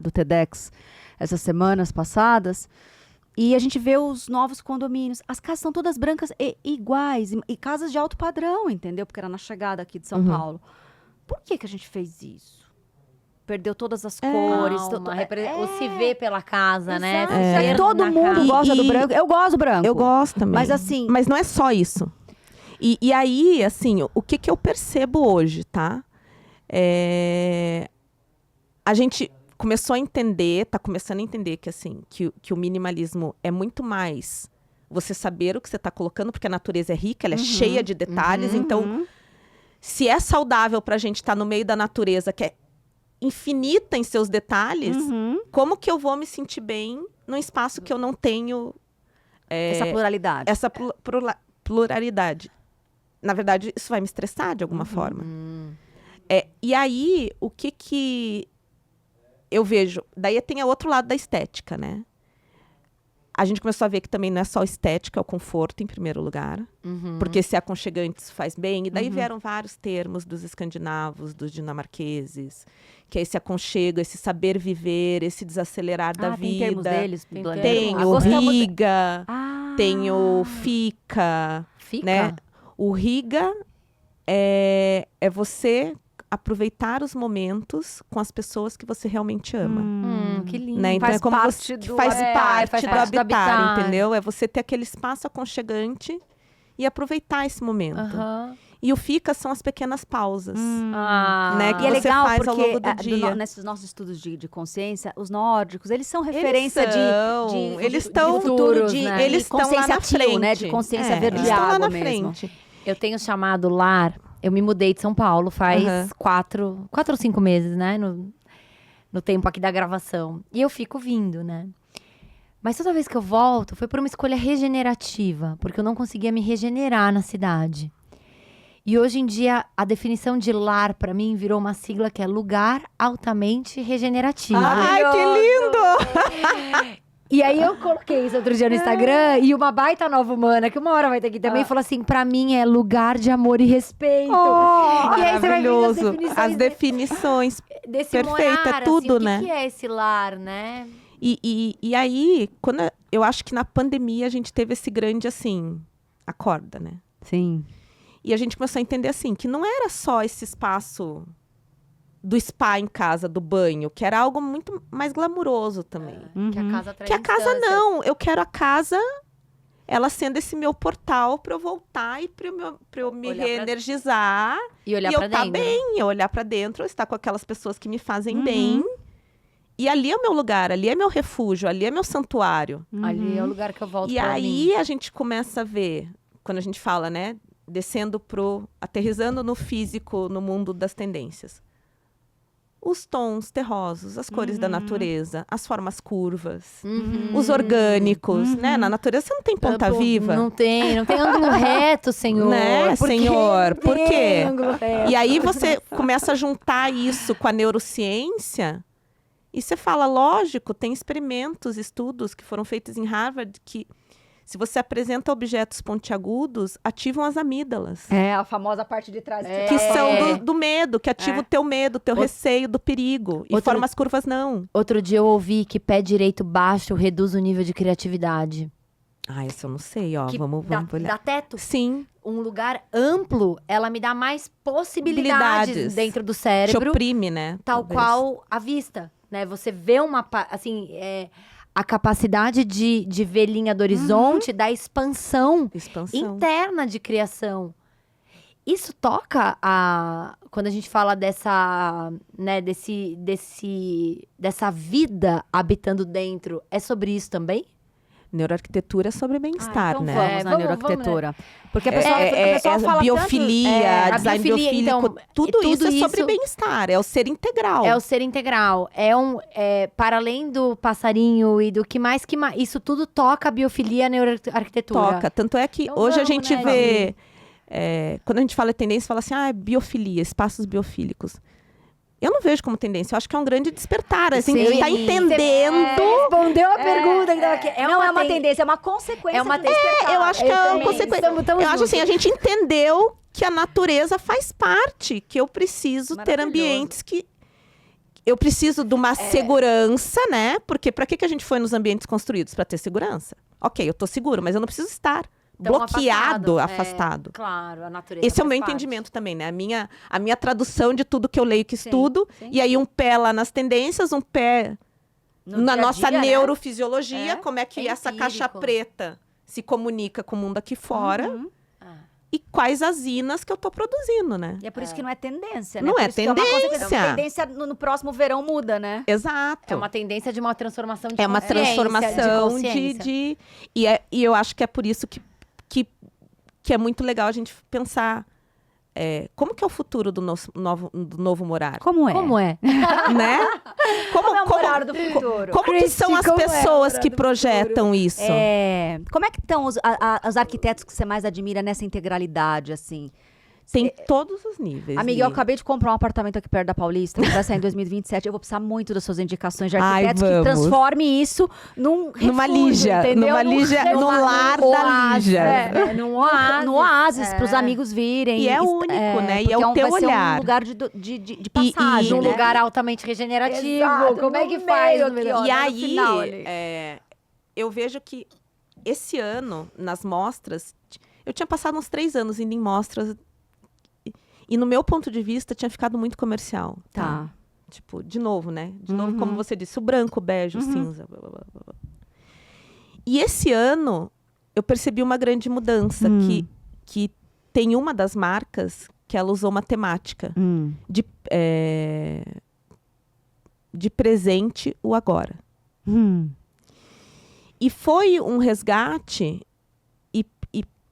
do TEDx, essas semanas passadas, e a gente vê os novos condomínios. As casas são todas brancas e iguais, e casas de alto padrão, entendeu? Porque era na chegada aqui de São Paulo. Por que a gente fez isso? Perdeu todas as cores. O se vê pela casa, né? Exato. Se ver Todo na mundo casa. gosta do branco. Eu gosto do branco. Eu gosto também. Mas assim... Mas não é só isso. E aí, assim, o que eu percebo hoje, tá? A gente começou a entender, tá começando a entender que, assim, que o minimalismo é muito mais você saber o que você está colocando, porque a natureza é rica, ela é cheia de detalhes. Então, se é saudável pra gente estar no meio da natureza, que é infinita em seus detalhes, como que eu vou me sentir bem num espaço que eu não tenho Essa pluralidade. Essa pluralidade. Na verdade, isso vai me estressar de alguma forma. E aí, o que eu vejo? Daí tem o outro lado da estética, né? A gente começou a ver que também não é só estética, é o conforto, em primeiro lugar. Porque ser aconchegante isso faz bem. E daí vieram vários termos dos escandinavos, dos dinamarqueses, que é esse aconchego, esse saber viver, esse desacelerar da vida. Tem termos deles? Tem o riga, tem o fica. Né? O riga é você aproveitar os momentos com as pessoas que você realmente ama. Que lindo. Né? Então Faz é como parte você do faz habitar, parte faz do parte do habitar, habitar. entendeu? É você ter aquele espaço aconchegante e aproveitar esse momento. E o fica são as pequenas pausas. Né, que E é você legal faz ao porque longo do dia. nesses nossos estudos de consciência, os nórdicos, eles são referência Eles de estão futuro, de né? Eles estão lá consciência na atil, frente. né? De consciência verde eles estão lá água na mesmo. frente. Eu tenho chamado lar. Eu me mudei de São Paulo faz 4 ou 5 meses, né? No tempo aqui da gravação. E eu fico vindo, né? Mas toda vez que eu volto, foi por uma escolha regenerativa. Porque eu não conseguia me regenerar na cidade. E hoje em dia, a definição de lar, pra mim, virou uma sigla que é lugar altamente regenerativo. Ai, que lindo! E aí eu coloquei isso outro dia no Instagram e uma baita nova humana, que uma hora vai ter aqui também, falou assim, pra mim é lugar de amor e respeito. E aí você vai ver Maravilhoso. as As definições. desse perfeito, morar, é tudo, assim, né? O que é esse lar, né? E aí, eu acho que na pandemia a gente teve esse grande, assim, acorda, né? Sim. E a gente começou a entender, assim, que não era só esse espaço do spa em casa, do banho, que era algo muito mais glamuroso também. Que a casa traz Que a casa instâncias. não, eu quero a casa, ela sendo esse meu portal para eu voltar e para eu me Olhar pra- reenergizar E olhar e eu pra estar dentro. bem, eu olhar para dentro, eu estar com aquelas pessoas que me fazem bem. E ali é o meu lugar, ali é meu refúgio, ali é meu santuário. Ali é o lugar que eu volto E pra aí mim. a gente começa a ver, quando a gente fala, né, aterrissando no físico, no mundo das tendências. Os tons terrosos, as cores da natureza, as formas curvas, os orgânicos, né? Na natureza você não tem ponta viva. Não tem ângulo reto, senhor. Né, Por quê? senhor? Por Não tem quê? ângulo reto. E aí você começa a juntar isso com a neurociência e você fala, lógico, tem experimentos, estudos que foram feitos em Harvard que se você apresenta objetos pontiagudos, ativam as amígdalas. É, a famosa parte de trás. Que são do medo, que ativa o teu medo, o teu receio do perigo. E formas curvas não. Outro dia eu ouvi que pé direito baixo reduz o nível de criatividade. Ah, isso eu não sei, ó. Que Vamos dá olhar. teto. Sim. Um lugar amplo, ela me dá mais possibilidades dentro do Te cérebro, oprime, né? tal talvez. qual a vista, né? Você vê a capacidade de ver linha do horizonte, da expansão Expansão. interna de criação. Isso toca quando a gente fala dessa, né, dessa vida habitando dentro, é sobre isso também? Neuroarquitetura é sobre bem-estar, então né? Vamos na vamos, neuroarquitetura. Porque a pessoa fala biofilia, a design biofilia, biofílico, então, tudo isso é sobre isso- bem-estar, é o ser integral. É o ser integral. Para além do passarinho e do que mais, isso tudo toca a biofilia, a neuroarquitetura. Toca. Tanto é que Então hoje a vamos, gente né, vê... quando a gente fala tendência, fala assim, biofilia, espaços biofílicos. Eu não vejo como tendência, eu acho que é um grande despertar. Assim, a gente está entendendo... Respondeu a pergunta que tava aqui. Não é uma tendência, é uma consequência. É uma do tendência. despertar. Eu acho que é uma consequência. Estamos Eu acho assim, a gente entendeu que a natureza faz parte, que eu preciso ter Maravilhoso. ambientes que... Eu preciso de uma segurança, né? Porque para que a gente foi nos ambientes construídos? Para ter segurança. Ok, eu tô seguro, mas eu não preciso estar Então, bloqueado, afastado. Claro, a natureza. Esse é o meu faz parte. entendimento também, né? A minha tradução de tudo que eu leio, que Sim, estudo. sim. E aí um pé lá nas tendências, um pé No na dia a nossa dia, né? neurofisiologia, É. como é que É essa caixa empírico. preta se comunica com o mundo aqui fora. Ah. E quais as inas que eu tô produzindo, né? E é por isso que não é tendência, né? Não Por é isso que uma tendência. consequência. Tendência no próximo verão muda, né? Exato. É uma tendência de uma transformação de É uma consciência, transformação de consciência. E eu acho que é por isso que é muito legal a gente pensar como que é o futuro do novo morar? Como é? Como é? Né? Como é o morar do futuro? Como que são as pessoas que projetam isso? Como é que estão os arquitetos que você mais admira nessa integralidade, assim? Tem todos os níveis. Amiga, eu acabei de comprar um apartamento aqui perto da Paulista, que vai sair em 2027. Eu vou precisar muito das suas indicações de arquitetos que transformem isso numa Lígia, num lar da Lígia. Num oásis. No oásis, para os amigos virem. E é único, né? E é o teu vai olhar. Ser um lugar de passagem, num né? lugar altamente regenerativo. Exato, como é que faz? E aí, eu vejo que esse ano, nas mostras, eu tinha passado uns 3 anos indo em mostras. E no meu ponto de vista, tinha ficado muito comercial. Tá. Tipo, de novo, né? De novo, como você disse, o branco, o bege, o cinza. Blá, blá, blá, blá. E esse ano, eu percebi uma grande mudança. Que tem uma das marcas que ela usou uma temática de presente o agora. E foi um resgate...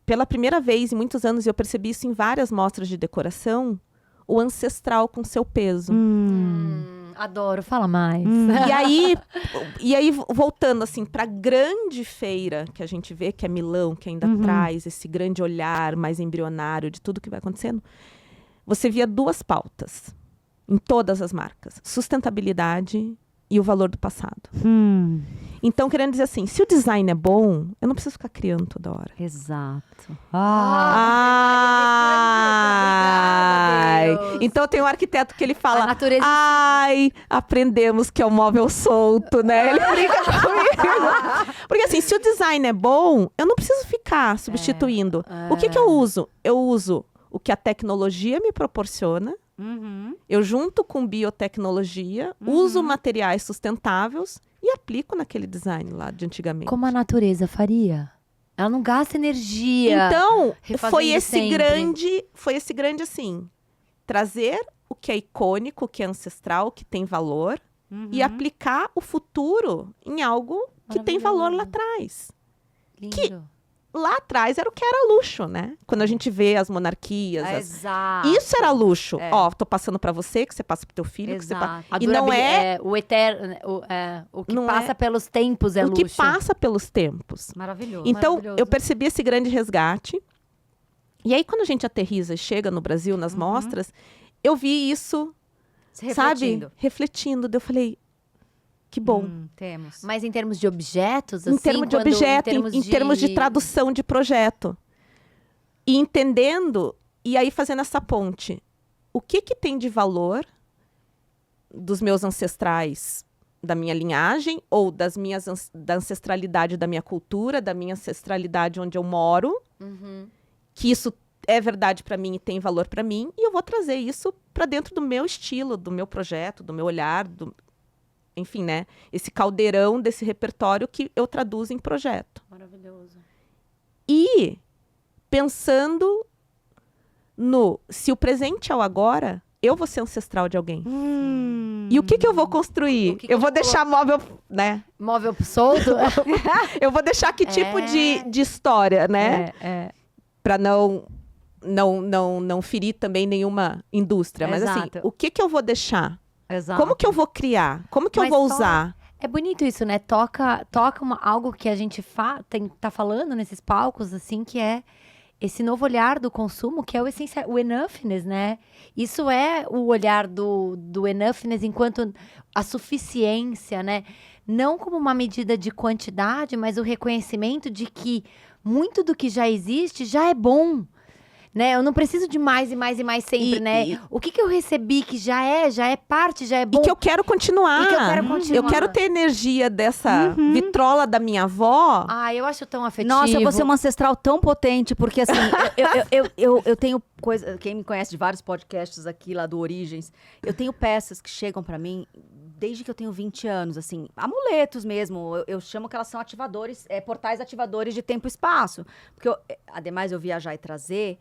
Pela primeira vez em muitos anos, eu percebi isso em várias mostras de decoração, o ancestral com seu peso. Adoro, fala mais. E aí, voltando assim para a grande feira que a gente vê, que é Milão, que ainda traz esse grande olhar mais embrionário de tudo que vai acontecendo, você via 2 pautas em todas as marcas: sustentabilidade e o valor do passado. Então, querendo dizer assim, se o design é bom, eu não preciso ficar criando toda hora. Exato. Então tem um arquiteto que ele fala, A natureza... aprendemos que é um móvel solto, né? Ele brinca comigo. Porque assim, se o design é bom, eu não preciso ficar substituindo. O que eu uso? Eu uso o que a tecnologia me proporciona. Eu junto com biotecnologia, uso materiais sustentáveis e aplico naquele design lá de antigamente. Como a natureza faria? Ela não gasta energia. Então, foi sempre. esse grande assim, trazer o que é icônico, o que é ancestral, o que tem valor e aplicar o futuro em algo que tem valor lá atrás. Lindo. Que lá atrás era o que era luxo, né? Quando a gente vê as monarquias. Exato. Isso era luxo. Ó, tô passando pra você, que você passa pro teu filho. Exato. Que você e não é... o eterno... o que não passa pelos tempos é o luxo. que passa pelos tempos. Maravilhoso. Então, eu percebi esse grande resgate. E aí, quando a gente aterriza e chega no Brasil, nas mostras, eu vi isso, refletindo. Daí eu falei... Que bom. Temos. Mas em termos de objetos, assim? Em termos de objeto, em termos de tradução de projeto. E entendendo, e aí fazendo essa ponte. O que tem de valor dos meus ancestrais, da minha linhagem, ou da ancestralidade da minha cultura, da minha ancestralidade onde eu moro, que isso é verdade para mim e tem valor para mim, e eu vou trazer isso para dentro do meu estilo, do meu projeto, do meu olhar, enfim, né? Esse caldeirão desse repertório que eu traduzo em projeto. Maravilhoso. E pensando se o presente é o agora, eu vou ser ancestral de alguém. E o que eu vou construir? Eu vou deixar móvel, né? Móvel solto? Eu vou deixar que tipo de história, né? Para não ferir também nenhuma indústria. Mas assim, o que eu vou deixar? Exato. Como que eu vou criar? Como que eu vou usar? É bonito isso, né? Toca algo que a gente tá falando nesses palcos, assim, que é esse novo olhar do consumo, que é o essencial, o enoughness, né? Isso é o olhar do enoughness enquanto a suficiência, né? Não como uma medida de quantidade, mas o reconhecimento de que muito do que já existe já é bom. Né? Eu não preciso de mais e mais e mais sempre, né? O que eu recebi que já é parte, já é bom. E que eu quero continuar. Eu quero ter energia dessa vitrola da minha avó. Eu acho tão afetivo. Nossa, você é uma ancestral tão potente, porque assim, eu tenho coisa... Quem me conhece de vários podcasts aqui, lá do Origens, eu tenho peças que chegam pra mim desde que eu tenho 20 anos, assim, amuletos mesmo. Eu chamo que elas são ativadores, portais ativadores de tempo e espaço. Porque, ademais, eu viajar e trazer...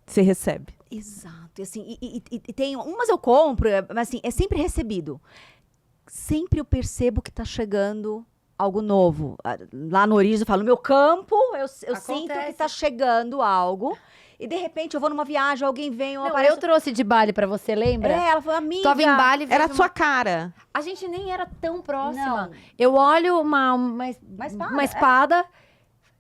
Você recebe. Exato. E, assim, e tem umas eu compro, mas assim, é sempre recebido. Sempre eu percebo que tá chegando algo novo. Lá no Origens eu falo, meu campo, eu sinto que tá chegando algo. E de repente eu vou numa viagem, alguém vem, Não, aparece... eu trouxe de Bali pra você, lembra? ela falou, amiga... Tava em Bali, Era a veio sua cara. A gente nem era tão próxima. Não. Eu olho uma espada.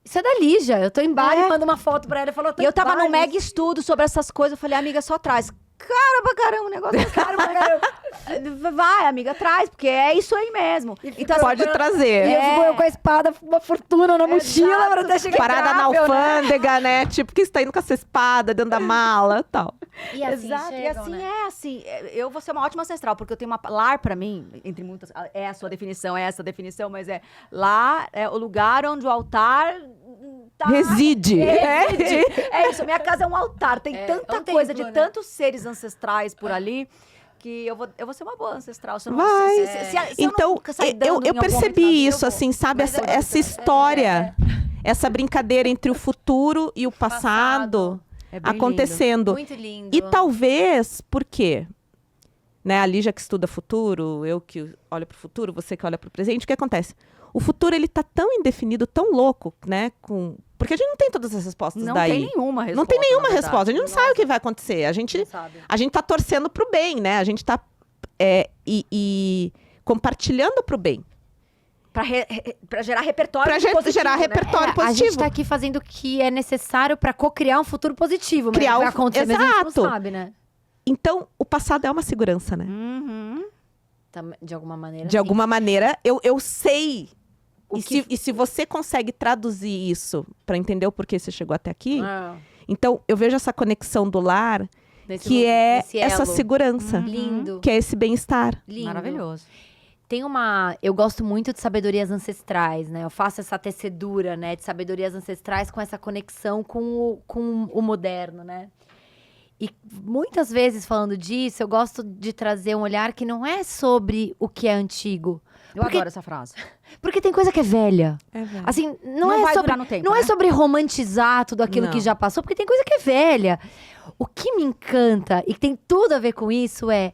Isso é da Lígia. Eu tô em Bali, mando uma foto pra ela e falou... E eu tava num mega estudo sobre essas coisas, eu falei, amiga, só traz. Cara pra caramba, o negócio é caro pra caramba. Vai, amiga, traz, porque é isso aí mesmo. Então, pode trazer. E eu com a espada, uma fortuna na mochila pra até chegar Parada na alfândega, né? Tipo, que você tá indo com essa espada dentro da mala e tal. E assim Exato, chegam, e assim né? assim, eu vou ser uma ótima ancestral, porque eu tenho uma lar pra mim, entre muitas, é a sua definição, é essa definição, mas lá é o lugar onde o altar Reside. É isso, minha casa é um altar, tem tanta um coisa templo, de né? tantos seres ancestrais por ali, que eu vou ser uma boa ancestral. Se eu não, Vai. se Então, eu não sair dando em eu algum momento da percebi vida, isso, eu vou. assim, sabe? Mas Essa história, essa brincadeira entre o futuro e o passado É bem acontecendo. Muito lindo. E talvez, por quê? Né, a Lígia que estuda futuro, eu que olho para o futuro, você que olha para o presente, o que acontece? O futuro, ele tá tão indefinido, tão louco, né? Porque a gente não tem todas as respostas Não daí. tem nenhuma resposta. Não tem nenhuma na verdade. resposta. A gente não sabe o que vai acontecer. A gente tá torcendo pro bem, né? A gente tá compartilhando pro bem. Pra gerar repertório Pra gerar repertório A positivo. gente tá aqui fazendo o que é necessário pra co-criar um futuro positivo. Mas Criar vai um- acontecer, mas a gente Exato. não sabe, né? Então, o passado é uma segurança, né? Uhum. De alguma maneira. De alguma maneira, eu sei. O E, que- se você consegue traduzir isso pra entender o porquê você chegou até aqui, Ah, então eu vejo essa conexão do lar, nesse que é nesse essa elo. segurança, Lindo. que é esse bem-estar. Lindo. Maravilhoso. Tem eu gosto muito de sabedorias ancestrais, né? Eu faço essa tecedura, né? De sabedorias ancestrais com essa conexão com o moderno, né? E muitas vezes, falando disso, eu gosto de trazer um olhar que não é sobre o que é antigo. Eu Porque- adoro essa frase. Porque tem coisa que é velha. É verdade. Assim, Não não, é vai sobre, durar no tempo, não né? é sobre romantizar tudo aquilo Não. que já passou, porque tem coisa que é velha. O que me encanta, e que tem tudo a ver com isso, é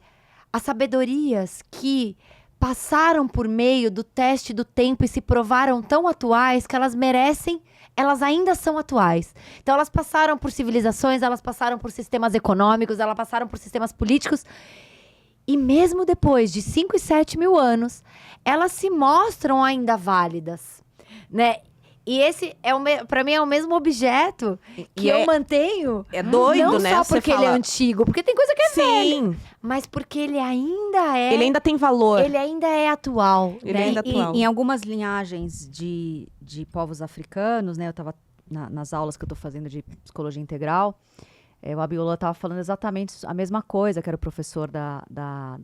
as sabedorias que passaram por meio do teste do tempo e se provaram tão atuais que elas merecem, elas ainda são atuais. Então elas passaram por civilizações, elas passaram por sistemas econômicos, elas passaram por sistemas políticos. E mesmo depois de 5 e 7 mil anos, elas se mostram ainda válidas, né? E esse, pra mim, é o mesmo objeto que E eu é- mantenho. É doido, não né? só Você porque ele é fala- antigo, porque tem coisa que é velha, Sim, mas porque ele ainda é... ele ainda tem valor. ele ainda é atual, Ele né? ainda é atual. Em algumas linhagens de povos africanos, né? Eu estava nas aulas que eu estou fazendo de psicologia integral, o Abiola estava falando exatamente a mesma coisa, que era o professor da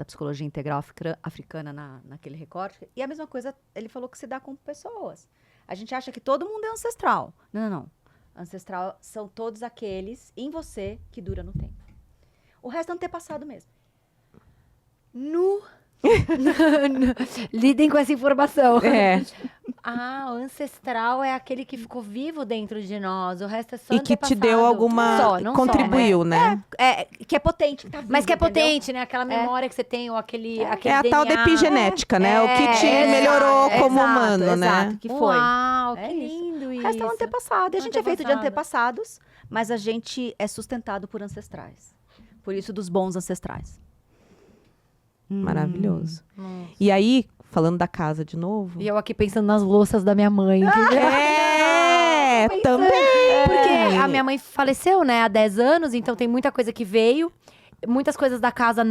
psicologia integral africana naquele recorte. E a mesma coisa, ele falou que se dá com pessoas. A gente acha que todo mundo é ancestral. Não, não, não. Ancestral são todos aqueles em você que dura no tempo. O resto é antepassado mesmo. Lidem com essa informação. É. Ah, o ancestral é aquele que ficou vivo dentro de nós. O resto é só E que te deu antepassado. alguma... Só, não contribuiu, né? Que é potente, que tá vivo, Mas que é entendeu? potente, né? Aquela memória que você tem, ou aquele É a DNA. tal da epigenética, né? O que te exato, melhorou como exato, humano, exato, né? que foi. Uau, É que isso. lindo O isso. resto é um antepassado. E a gente é feito de Antepassado. antepassados, mas a gente é sustentado por ancestrais. Por isso, dos bons ancestrais. Maravilhoso. Nossa. E aí, falando da casa de novo... E eu aqui pensando nas louças da minha mãe. É, também. Porque a minha mãe faleceu, né, há 10 anos, então tem muita coisa que veio. Muitas coisas da casa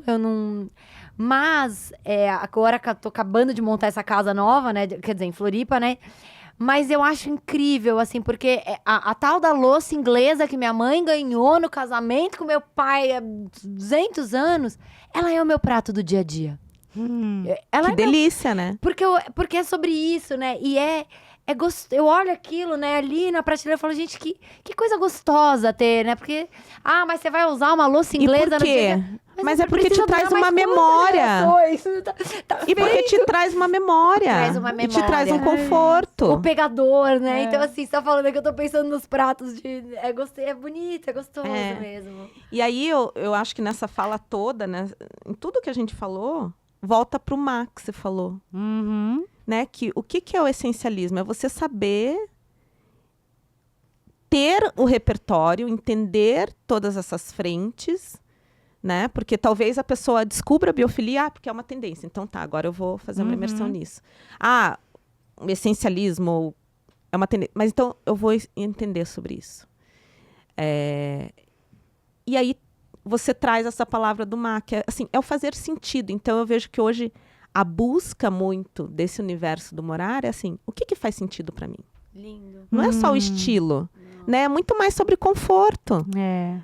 eu não... Mas, agora que eu tô acabando de montar essa casa nova, né, quer dizer, em Floripa, né, mas eu acho incrível, assim, porque a tal da louça inglesa que minha mãe ganhou no casamento com meu pai há 200 anos, ela é o meu prato do dia a dia. Ela Que delícia, né? porque é sobre isso, né? E eu olho aquilo, né, ali na prateleira e falo, gente, que coisa gostosa ter, né? Porque, mas você vai usar uma louça inglesa E por no quê? dia... Mas é porque te precisa traz durar uma mais memória. coisa, né? Tá E porque te traz uma memória. Traz uma E te traz um memória. conforto. O pegador, né? Então, assim, você tá falando que eu tô pensando nos pratos de... É bonito, é gostoso mesmo. E aí, eu acho que nessa fala toda, né? Em tudo que a gente falou, volta pro Mar que você falou. Né? Que o que é o essencialismo? É você saber ter o repertório, entender todas essas frentes, né? Porque talvez a pessoa descubra a biofilia, porque é uma tendência. Então tá, agora eu vou fazer uma imersão nisso. O essencialismo é uma tendência. Mas então eu vou entender sobre isso. E aí você traz essa palavra do mar, que é o fazer sentido. Então eu vejo que hoje a busca muito desse universo do morar é assim, o que faz sentido para mim? Lindo. Não é só o estilo, né? É muito mais sobre conforto.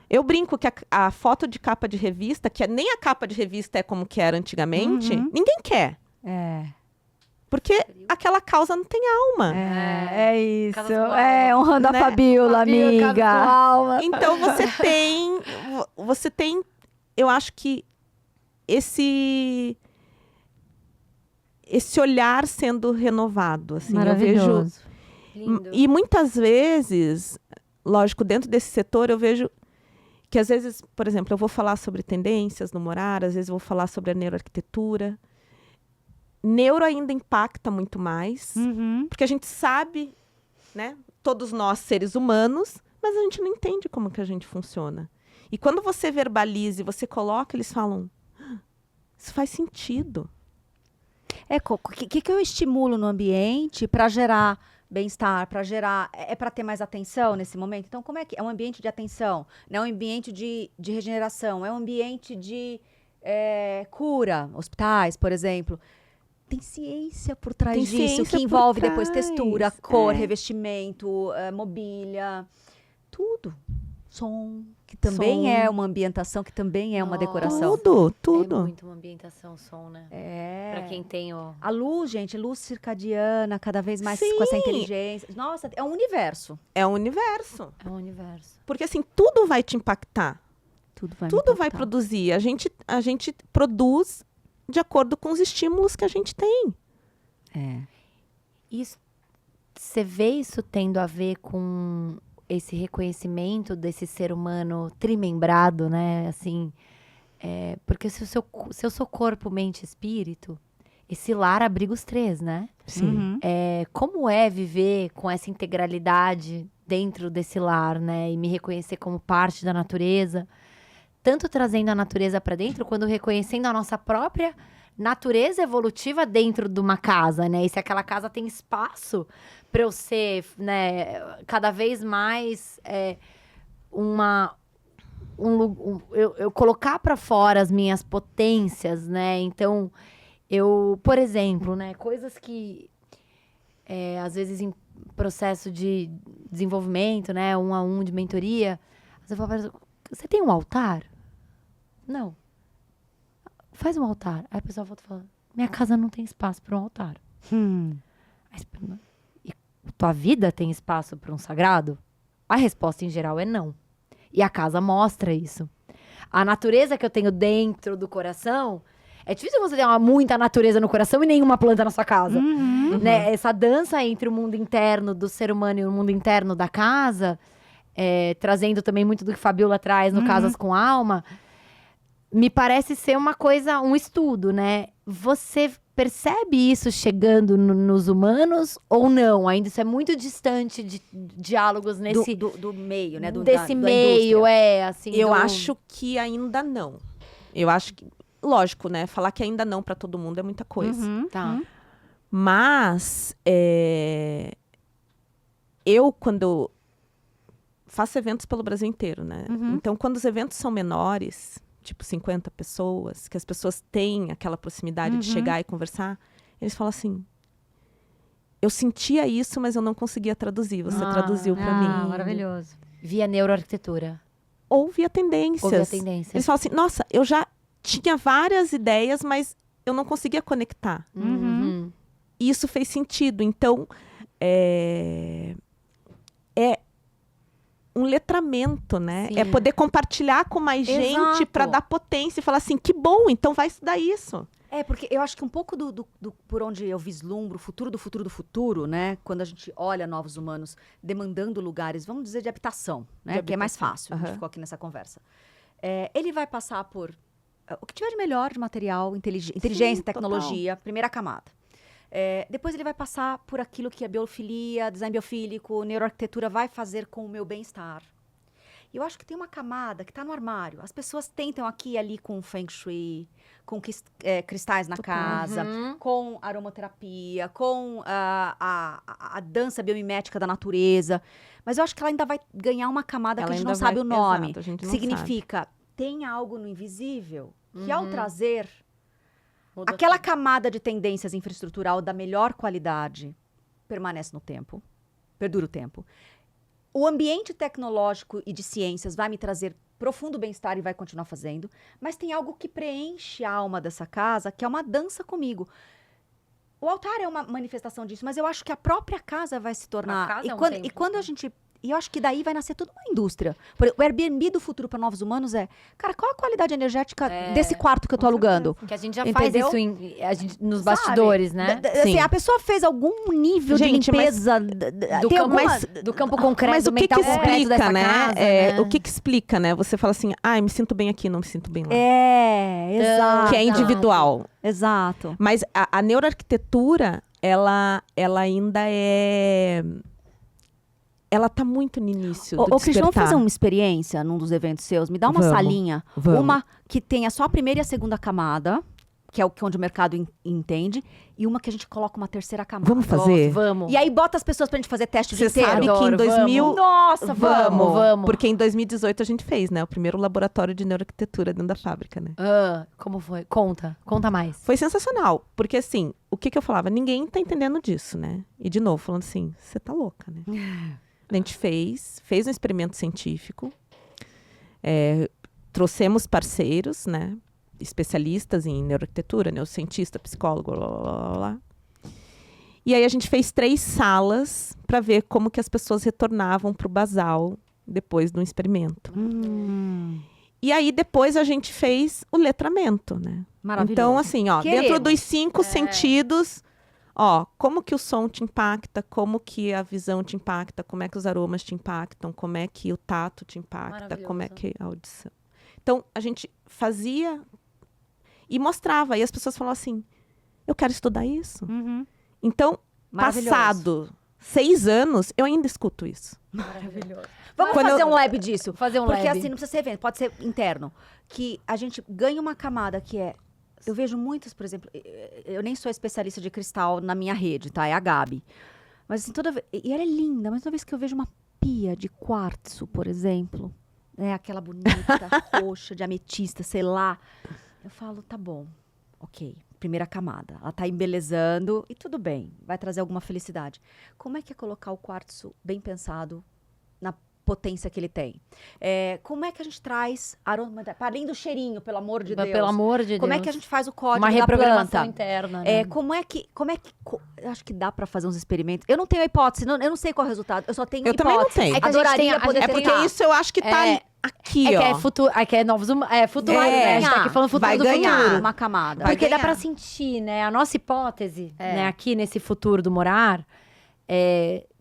Eu brinco que a foto de capa de revista, que nem a capa de revista é como que era antigamente, ninguém quer. Porque aquela causa não tem alma. É isso. Honrando a Fabiola, amiga. Então você tem, eu acho que esse olhar sendo renovado, assim, maravilhoso. Eu vejo. Lindo. E muitas vezes, lógico, dentro desse setor eu vejo que às vezes, por exemplo, eu vou falar sobre tendências no morar, às vezes eu vou falar sobre a neuroarquitetura. Neuro ainda impacta muito mais, porque a gente sabe, né, todos nós seres humanos, mas a gente não entende como que a gente funciona. E quando você verbaliza e você coloca, eles falam, isso faz sentido. O que eu estimulo no ambiente para gerar bem-estar, para gerar... para ter mais atenção nesse momento? Então, como é que... É um ambiente de atenção, não é um ambiente de regeneração, é um ambiente de cura, hospitais, por exemplo. Tem ciência por trás disso, que envolve depois textura, cor, revestimento, mobília, tudo. Som, que também é uma ambientação, que também é uma decoração. Tudo. É muito uma ambientação, som, né? Pra quem tem o... A luz, gente, luz circadiana, cada vez mais com essa inteligência. Nossa, é um universo. É um universo. É um universo. Porque assim, tudo vai te impactar. Tudo vai produzir. A gente produz de acordo com os estímulos que a gente tem. Isso, você vê isso tendo a ver com esse reconhecimento desse ser humano trimembrado, né? Assim, porque se eu sou corpo, mente e espírito, esse lar abriga os três, né? Sim. Como é viver com essa integralidade dentro desse lar, né? E me reconhecer como parte da natureza, tanto trazendo a natureza para dentro, quanto reconhecendo a nossa própria natureza evolutiva dentro de uma casa, né? E se aquela casa tem espaço para eu ser, né, cada vez mais eu colocar para fora as minhas potências, né? Então, por exemplo, né, coisas que às vezes em processo de desenvolvimento, né, 1-a-1 de mentoria, você fala, você tem um altar? Não. Faz um altar. Aí a pessoa volta e fala, minha casa não tem espaço para um altar. Aí você pergunta, e tua vida tem espaço para um sagrado? A resposta em geral é não. E a casa mostra isso. A natureza que eu tenho dentro do coração, é difícil você ter muita natureza no coração e nenhuma planta na sua casa. Né? Essa dança entre o mundo interno do ser humano e o mundo interno da casa, trazendo também muito do que Fabiola traz no Casas com Alma, me parece ser uma coisa, um estudo, né? Você percebe isso chegando nos humanos ou não? Ainda isso é muito distante de diálogos nesse... Do meio, né? Desse meio, assim... Eu acho que ainda não. Eu acho que... Lógico, né? Falar que ainda não para todo mundo é muita coisa. Tá. Mas... eu, quando... faço eventos pelo Brasil inteiro, né? Então, quando os eventos são menores... tipo 50 pessoas, que as pessoas têm aquela proximidade de chegar e conversar, eles falam assim, eu sentia isso, mas eu não conseguia traduzir, você traduziu para mim. Maravilhoso. Via neuroarquitetura. Ou via tendências. Eles falam assim, nossa, eu já tinha várias ideias, mas eu não conseguia conectar. E isso fez sentido. Então, é um letramento, né? Sim. É poder compartilhar com mais gente para dar potência e falar assim, que bom, então vai estudar isso. Porque eu acho que um pouco do por onde eu vislumbro o futuro do futuro do futuro, né? Quando a gente olha novos humanos demandando lugares, vamos dizer, de habitação, né? Que é mais fácil, a gente ficou aqui nessa conversa. Ele vai passar por o que tiver de melhor de material, inteligência, tecnologia, primeira camada. Depois ele vai passar por aquilo que a biofilia, design biofílico, neuroarquitetura vai fazer com o meu bem-estar. E eu acho que tem uma camada que está no armário. As pessoas tentam aqui e ali com Feng Shui, com cristais na casa, com aromaterapia, com a dança biomimética da natureza. Mas eu acho que ela ainda vai ganhar uma camada que a gente não sabe o nome. Exato, a gente não Significa, tem algo no invisível que ao trazer aquela camada de tendências infraestrutural da melhor qualidade permanece no tempo, perdura o tempo. O ambiente tecnológico e de ciências vai me trazer profundo bem-estar e vai continuar fazendo, mas tem algo que preenche a alma dessa casa, que é uma dança comigo. O altar é uma manifestação disso, mas eu acho que a própria casa vai se tornar... E quando a gente... E eu acho que daí vai nascer toda uma indústria. O Airbnb do futuro para novos humanos cara, qual a qualidade energética desse quarto que eu tô alugando? Que a gente já faz isso nos bastidores, né? Assim, a pessoa fez algum nível de limpeza do campo concreto, mas o que explica, né? Casa, o que explica, né? Você fala assim, me sinto bem aqui, não me sinto bem lá. Exato. Que é individual. Exato. Mas a neuroarquitetura, ela ainda é... Ela tá muito no início do Cristian, vamos fazer uma experiência num dos eventos seus? Me dá uma salinha, uma que tenha só a primeira e a segunda camada, que é onde o mercado entende, e uma que a gente coloca uma terceira camada. Vamos fazer? Vamos. E aí bota as pessoas pra gente fazer teste de inteiro. Você sabe que em 2000... Nossa, vamos. Porque em 2018 a gente fez, né? O primeiro laboratório de neuroarquitetura dentro da fábrica, né? Como foi? Conta mais. Foi sensacional. Porque assim, o que eu falava? Ninguém tá entendendo disso, né? E de novo, falando assim, você tá louca, né? A gente fez um experimento científico, trouxemos parceiros, né, especialistas em neuroarquitetura, neurocientista, psicólogo, blá. E aí a gente fez 3 salas para ver como que as pessoas retornavam para o basal depois do experimento. E aí depois a gente fez o letramento, né? Maravilhoso. Então assim, dentro dos 5 sentidos... como que o som te impacta, como que a visão te impacta, como é que os aromas te impactam, como é que o tato te impacta, como é que a audição. Então, a gente fazia e mostrava. E as pessoas falavam assim, eu quero estudar isso. Então, passado 6 anos, eu ainda escuto isso. Maravilhoso. Vamos fazer um lab disso. Porque lab. Assim, não precisa ser evento, pode ser interno. Que a gente ganha uma camada que é... Eu vejo muitas, por exemplo, eu nem sou especialista de cristal na minha rede, tá? É a Gabi. Mas assim, e ela é linda, mas toda vez que eu vejo uma pia de quartzo, por exemplo, aquela bonita, roxa, de ametista, sei lá, eu falo, tá bom, ok, primeira camada. Ela tá embelezando e tudo bem, vai trazer alguma felicidade. Como é que é colocar o quartzo bem pensado na potência que ele tem? Como é que a gente traz aroma, para além do cheirinho, pelo amor de Deus? Pelo amor de Deus. Como é que a gente faz o código uma da reprogramação planta? interna, né? Eu acho que dá para fazer uns experimentos. Eu não tenho a hipótese, eu não sei qual é o resultado. Eu só tenho hipótese. Também não tenho. Adoraria poder É porque isso eu acho que tá aqui, ó. É futuro, que é novos futuro, né? A gente tá aqui falando futuro vai do ganhar futuro. Uma camada. Porque dá para sentir, né? A nossa hipótese, né? Aqui nesse futuro do morar,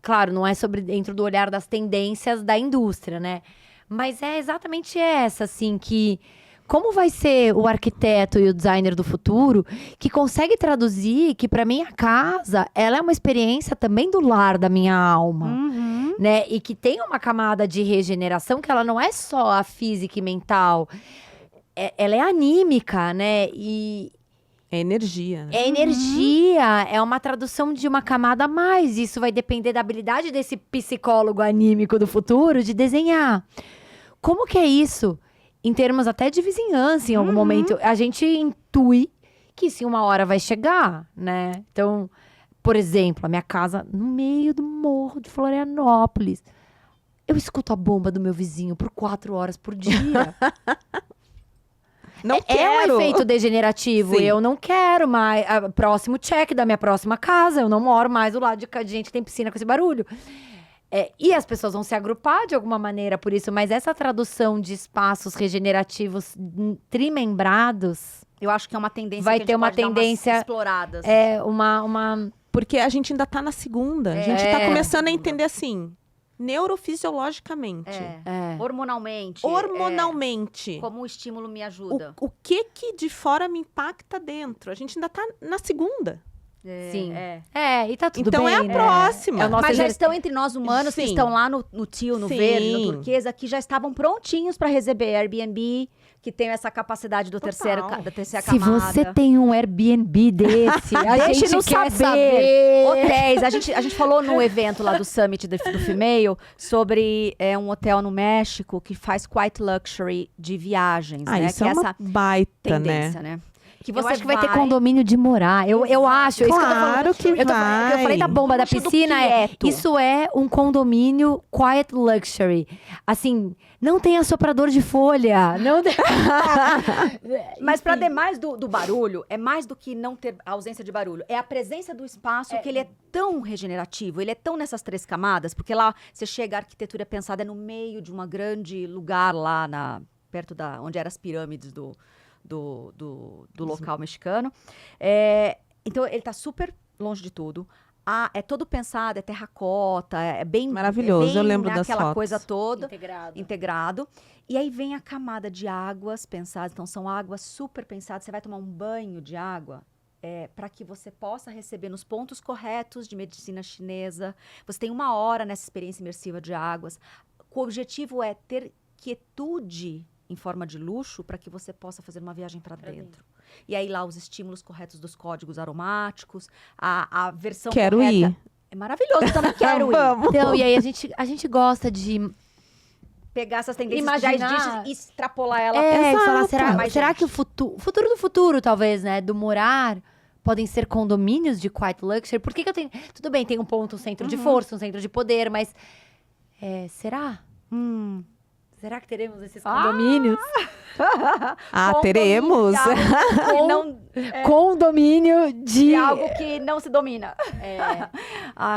claro, não é sobre dentro do olhar das tendências da indústria, né? Mas é exatamente essa, assim, que... Como vai ser o arquiteto e o designer do futuro que consegue traduzir que, para mim, a casa, ela é uma experiência também do lar da minha alma, né? E que tem uma camada de regeneração que ela não é só a física e mental. Ela é anímica, né? E... É energia, né? É energia, é uma tradução de uma camada a mais. Isso vai depender da habilidade desse psicólogo anímico do futuro de desenhar. Como que é isso? Em termos até de vizinhança, em algum momento. A gente intui que isso em uma hora vai chegar, né? Então, por exemplo, a minha casa no meio do morro de Florianópolis. Eu escuto a bomba do meu vizinho por 4 horas por dia. Não É quero. um efeito degenerativo. Sim. Eu não quero mais. Próximo check da minha próxima casa. Eu não moro mais do lado de gente que tem piscina com esse barulho. E as pessoas vão se agrupar de alguma maneira por isso. Mas essa tradução de espaços regenerativos trimembrados... Eu acho que é uma tendência vai que a gente ter uma pode dar umas tendência exploradas. Porque a gente ainda tá na segunda. A gente tá começando a entender assim, neurofisiologicamente. Hormonalmente. Hormonalmente. Como o estímulo me ajuda. O que de fora me impacta dentro? A gente ainda tá na segunda. Sim. É. E tá tudo Então bem, é a né? próxima. É o nosso Mas já exercício. estão entre nós humanos que Sim. estão lá no teal, no Sim. verde, no turquesa, que já estavam prontinhos para receber Airbnb, que tem essa capacidade da terceira Se camada. você tem um Airbnb desse, a Deixe gente nos quer saber. saber. Hotéis. A gente falou no evento lá do Summit do Female sobre um hotel no México que faz quite luxury de viagens, né? Isso que é uma essa baita, tendência, né? Que Eu acho que vai ter condomínio de morar. Eu acho. É isso que eu tô falando. Claro que Eu falei da vai. bomba da Luxo do piscina. quieto. Isso é um condomínio quiet luxury. Assim, não tem assoprador de folha. Não tem... Mas para demais do barulho, é mais do que não ter a ausência de barulho. É a presença do espaço, que ele é tão regenerativo, ele é tão nessas 3 camadas, porque lá você chega, a arquitetura é pensada no meio de uma grande lugar lá perto da onde eram as pirâmides do local mexicano. Então, ele está super longe de tudo. É todo pensado, é terracota, é bem... Maravilhoso, bem, eu lembro né, das aquela fotos. coisa toda. Integrado. E aí vem a camada de águas pensadas. Então, são águas super pensadas. Você vai tomar um banho de água para que você possa receber nos pontos corretos de medicina chinesa. Você tem 1 hora nessa experiência imersiva de águas. O objetivo é ter quietude em forma de luxo para que você possa fazer uma viagem para dentro. E aí lá os estímulos corretos dos códigos aromáticos, a versão Quero correta. ir. É maravilhoso, eu também quero ir. Vamos. Então, e aí a gente gosta de... Pegar essas tendências Imaginar. já existem e extrapolar ela. e Exato. falar, Mais será gente. que o futuro do futuro, talvez, né? Do morar, podem ser condomínios de quiet luxury? Por que eu tenho... Tudo bem, tem um ponto, um centro de força, um centro de poder, mas... será? Será que teremos esses condomínios? Teremos. Condomínio De algo que não se domina.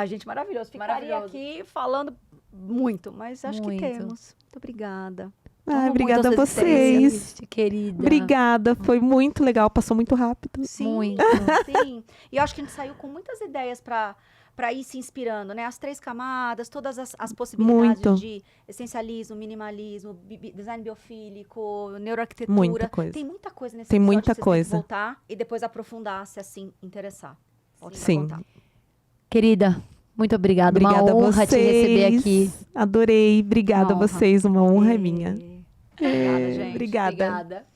Gente, maravilhoso. Ficaria Maravilhoso. aqui falando muito, mas acho Muito. que temos. Muito obrigada. Obrigada a muito a sua existência. vocês. Querida. Obrigada, foi muito legal, passou muito rápido. Sim, Muito. sim. E eu acho que a gente saiu com muitas ideias para ir se inspirando, né? As 3 camadas, todas as possibilidades Muito. de essencialismo, minimalismo, design biofílico, neuroarquitetura. Muita coisa. Tem muita coisa nesse Tem episódio muita que vocês têm que coisa. voltar e depois aprofundar, se assim interessar. Volte pra Sim. contar. Querida, muito obrigada. Obrigada Uma a honra vocês. te receber aqui. Adorei. Obrigada Uma a vocês, uma honra é minha. Obrigada, gente. Obrigada. Obrigada.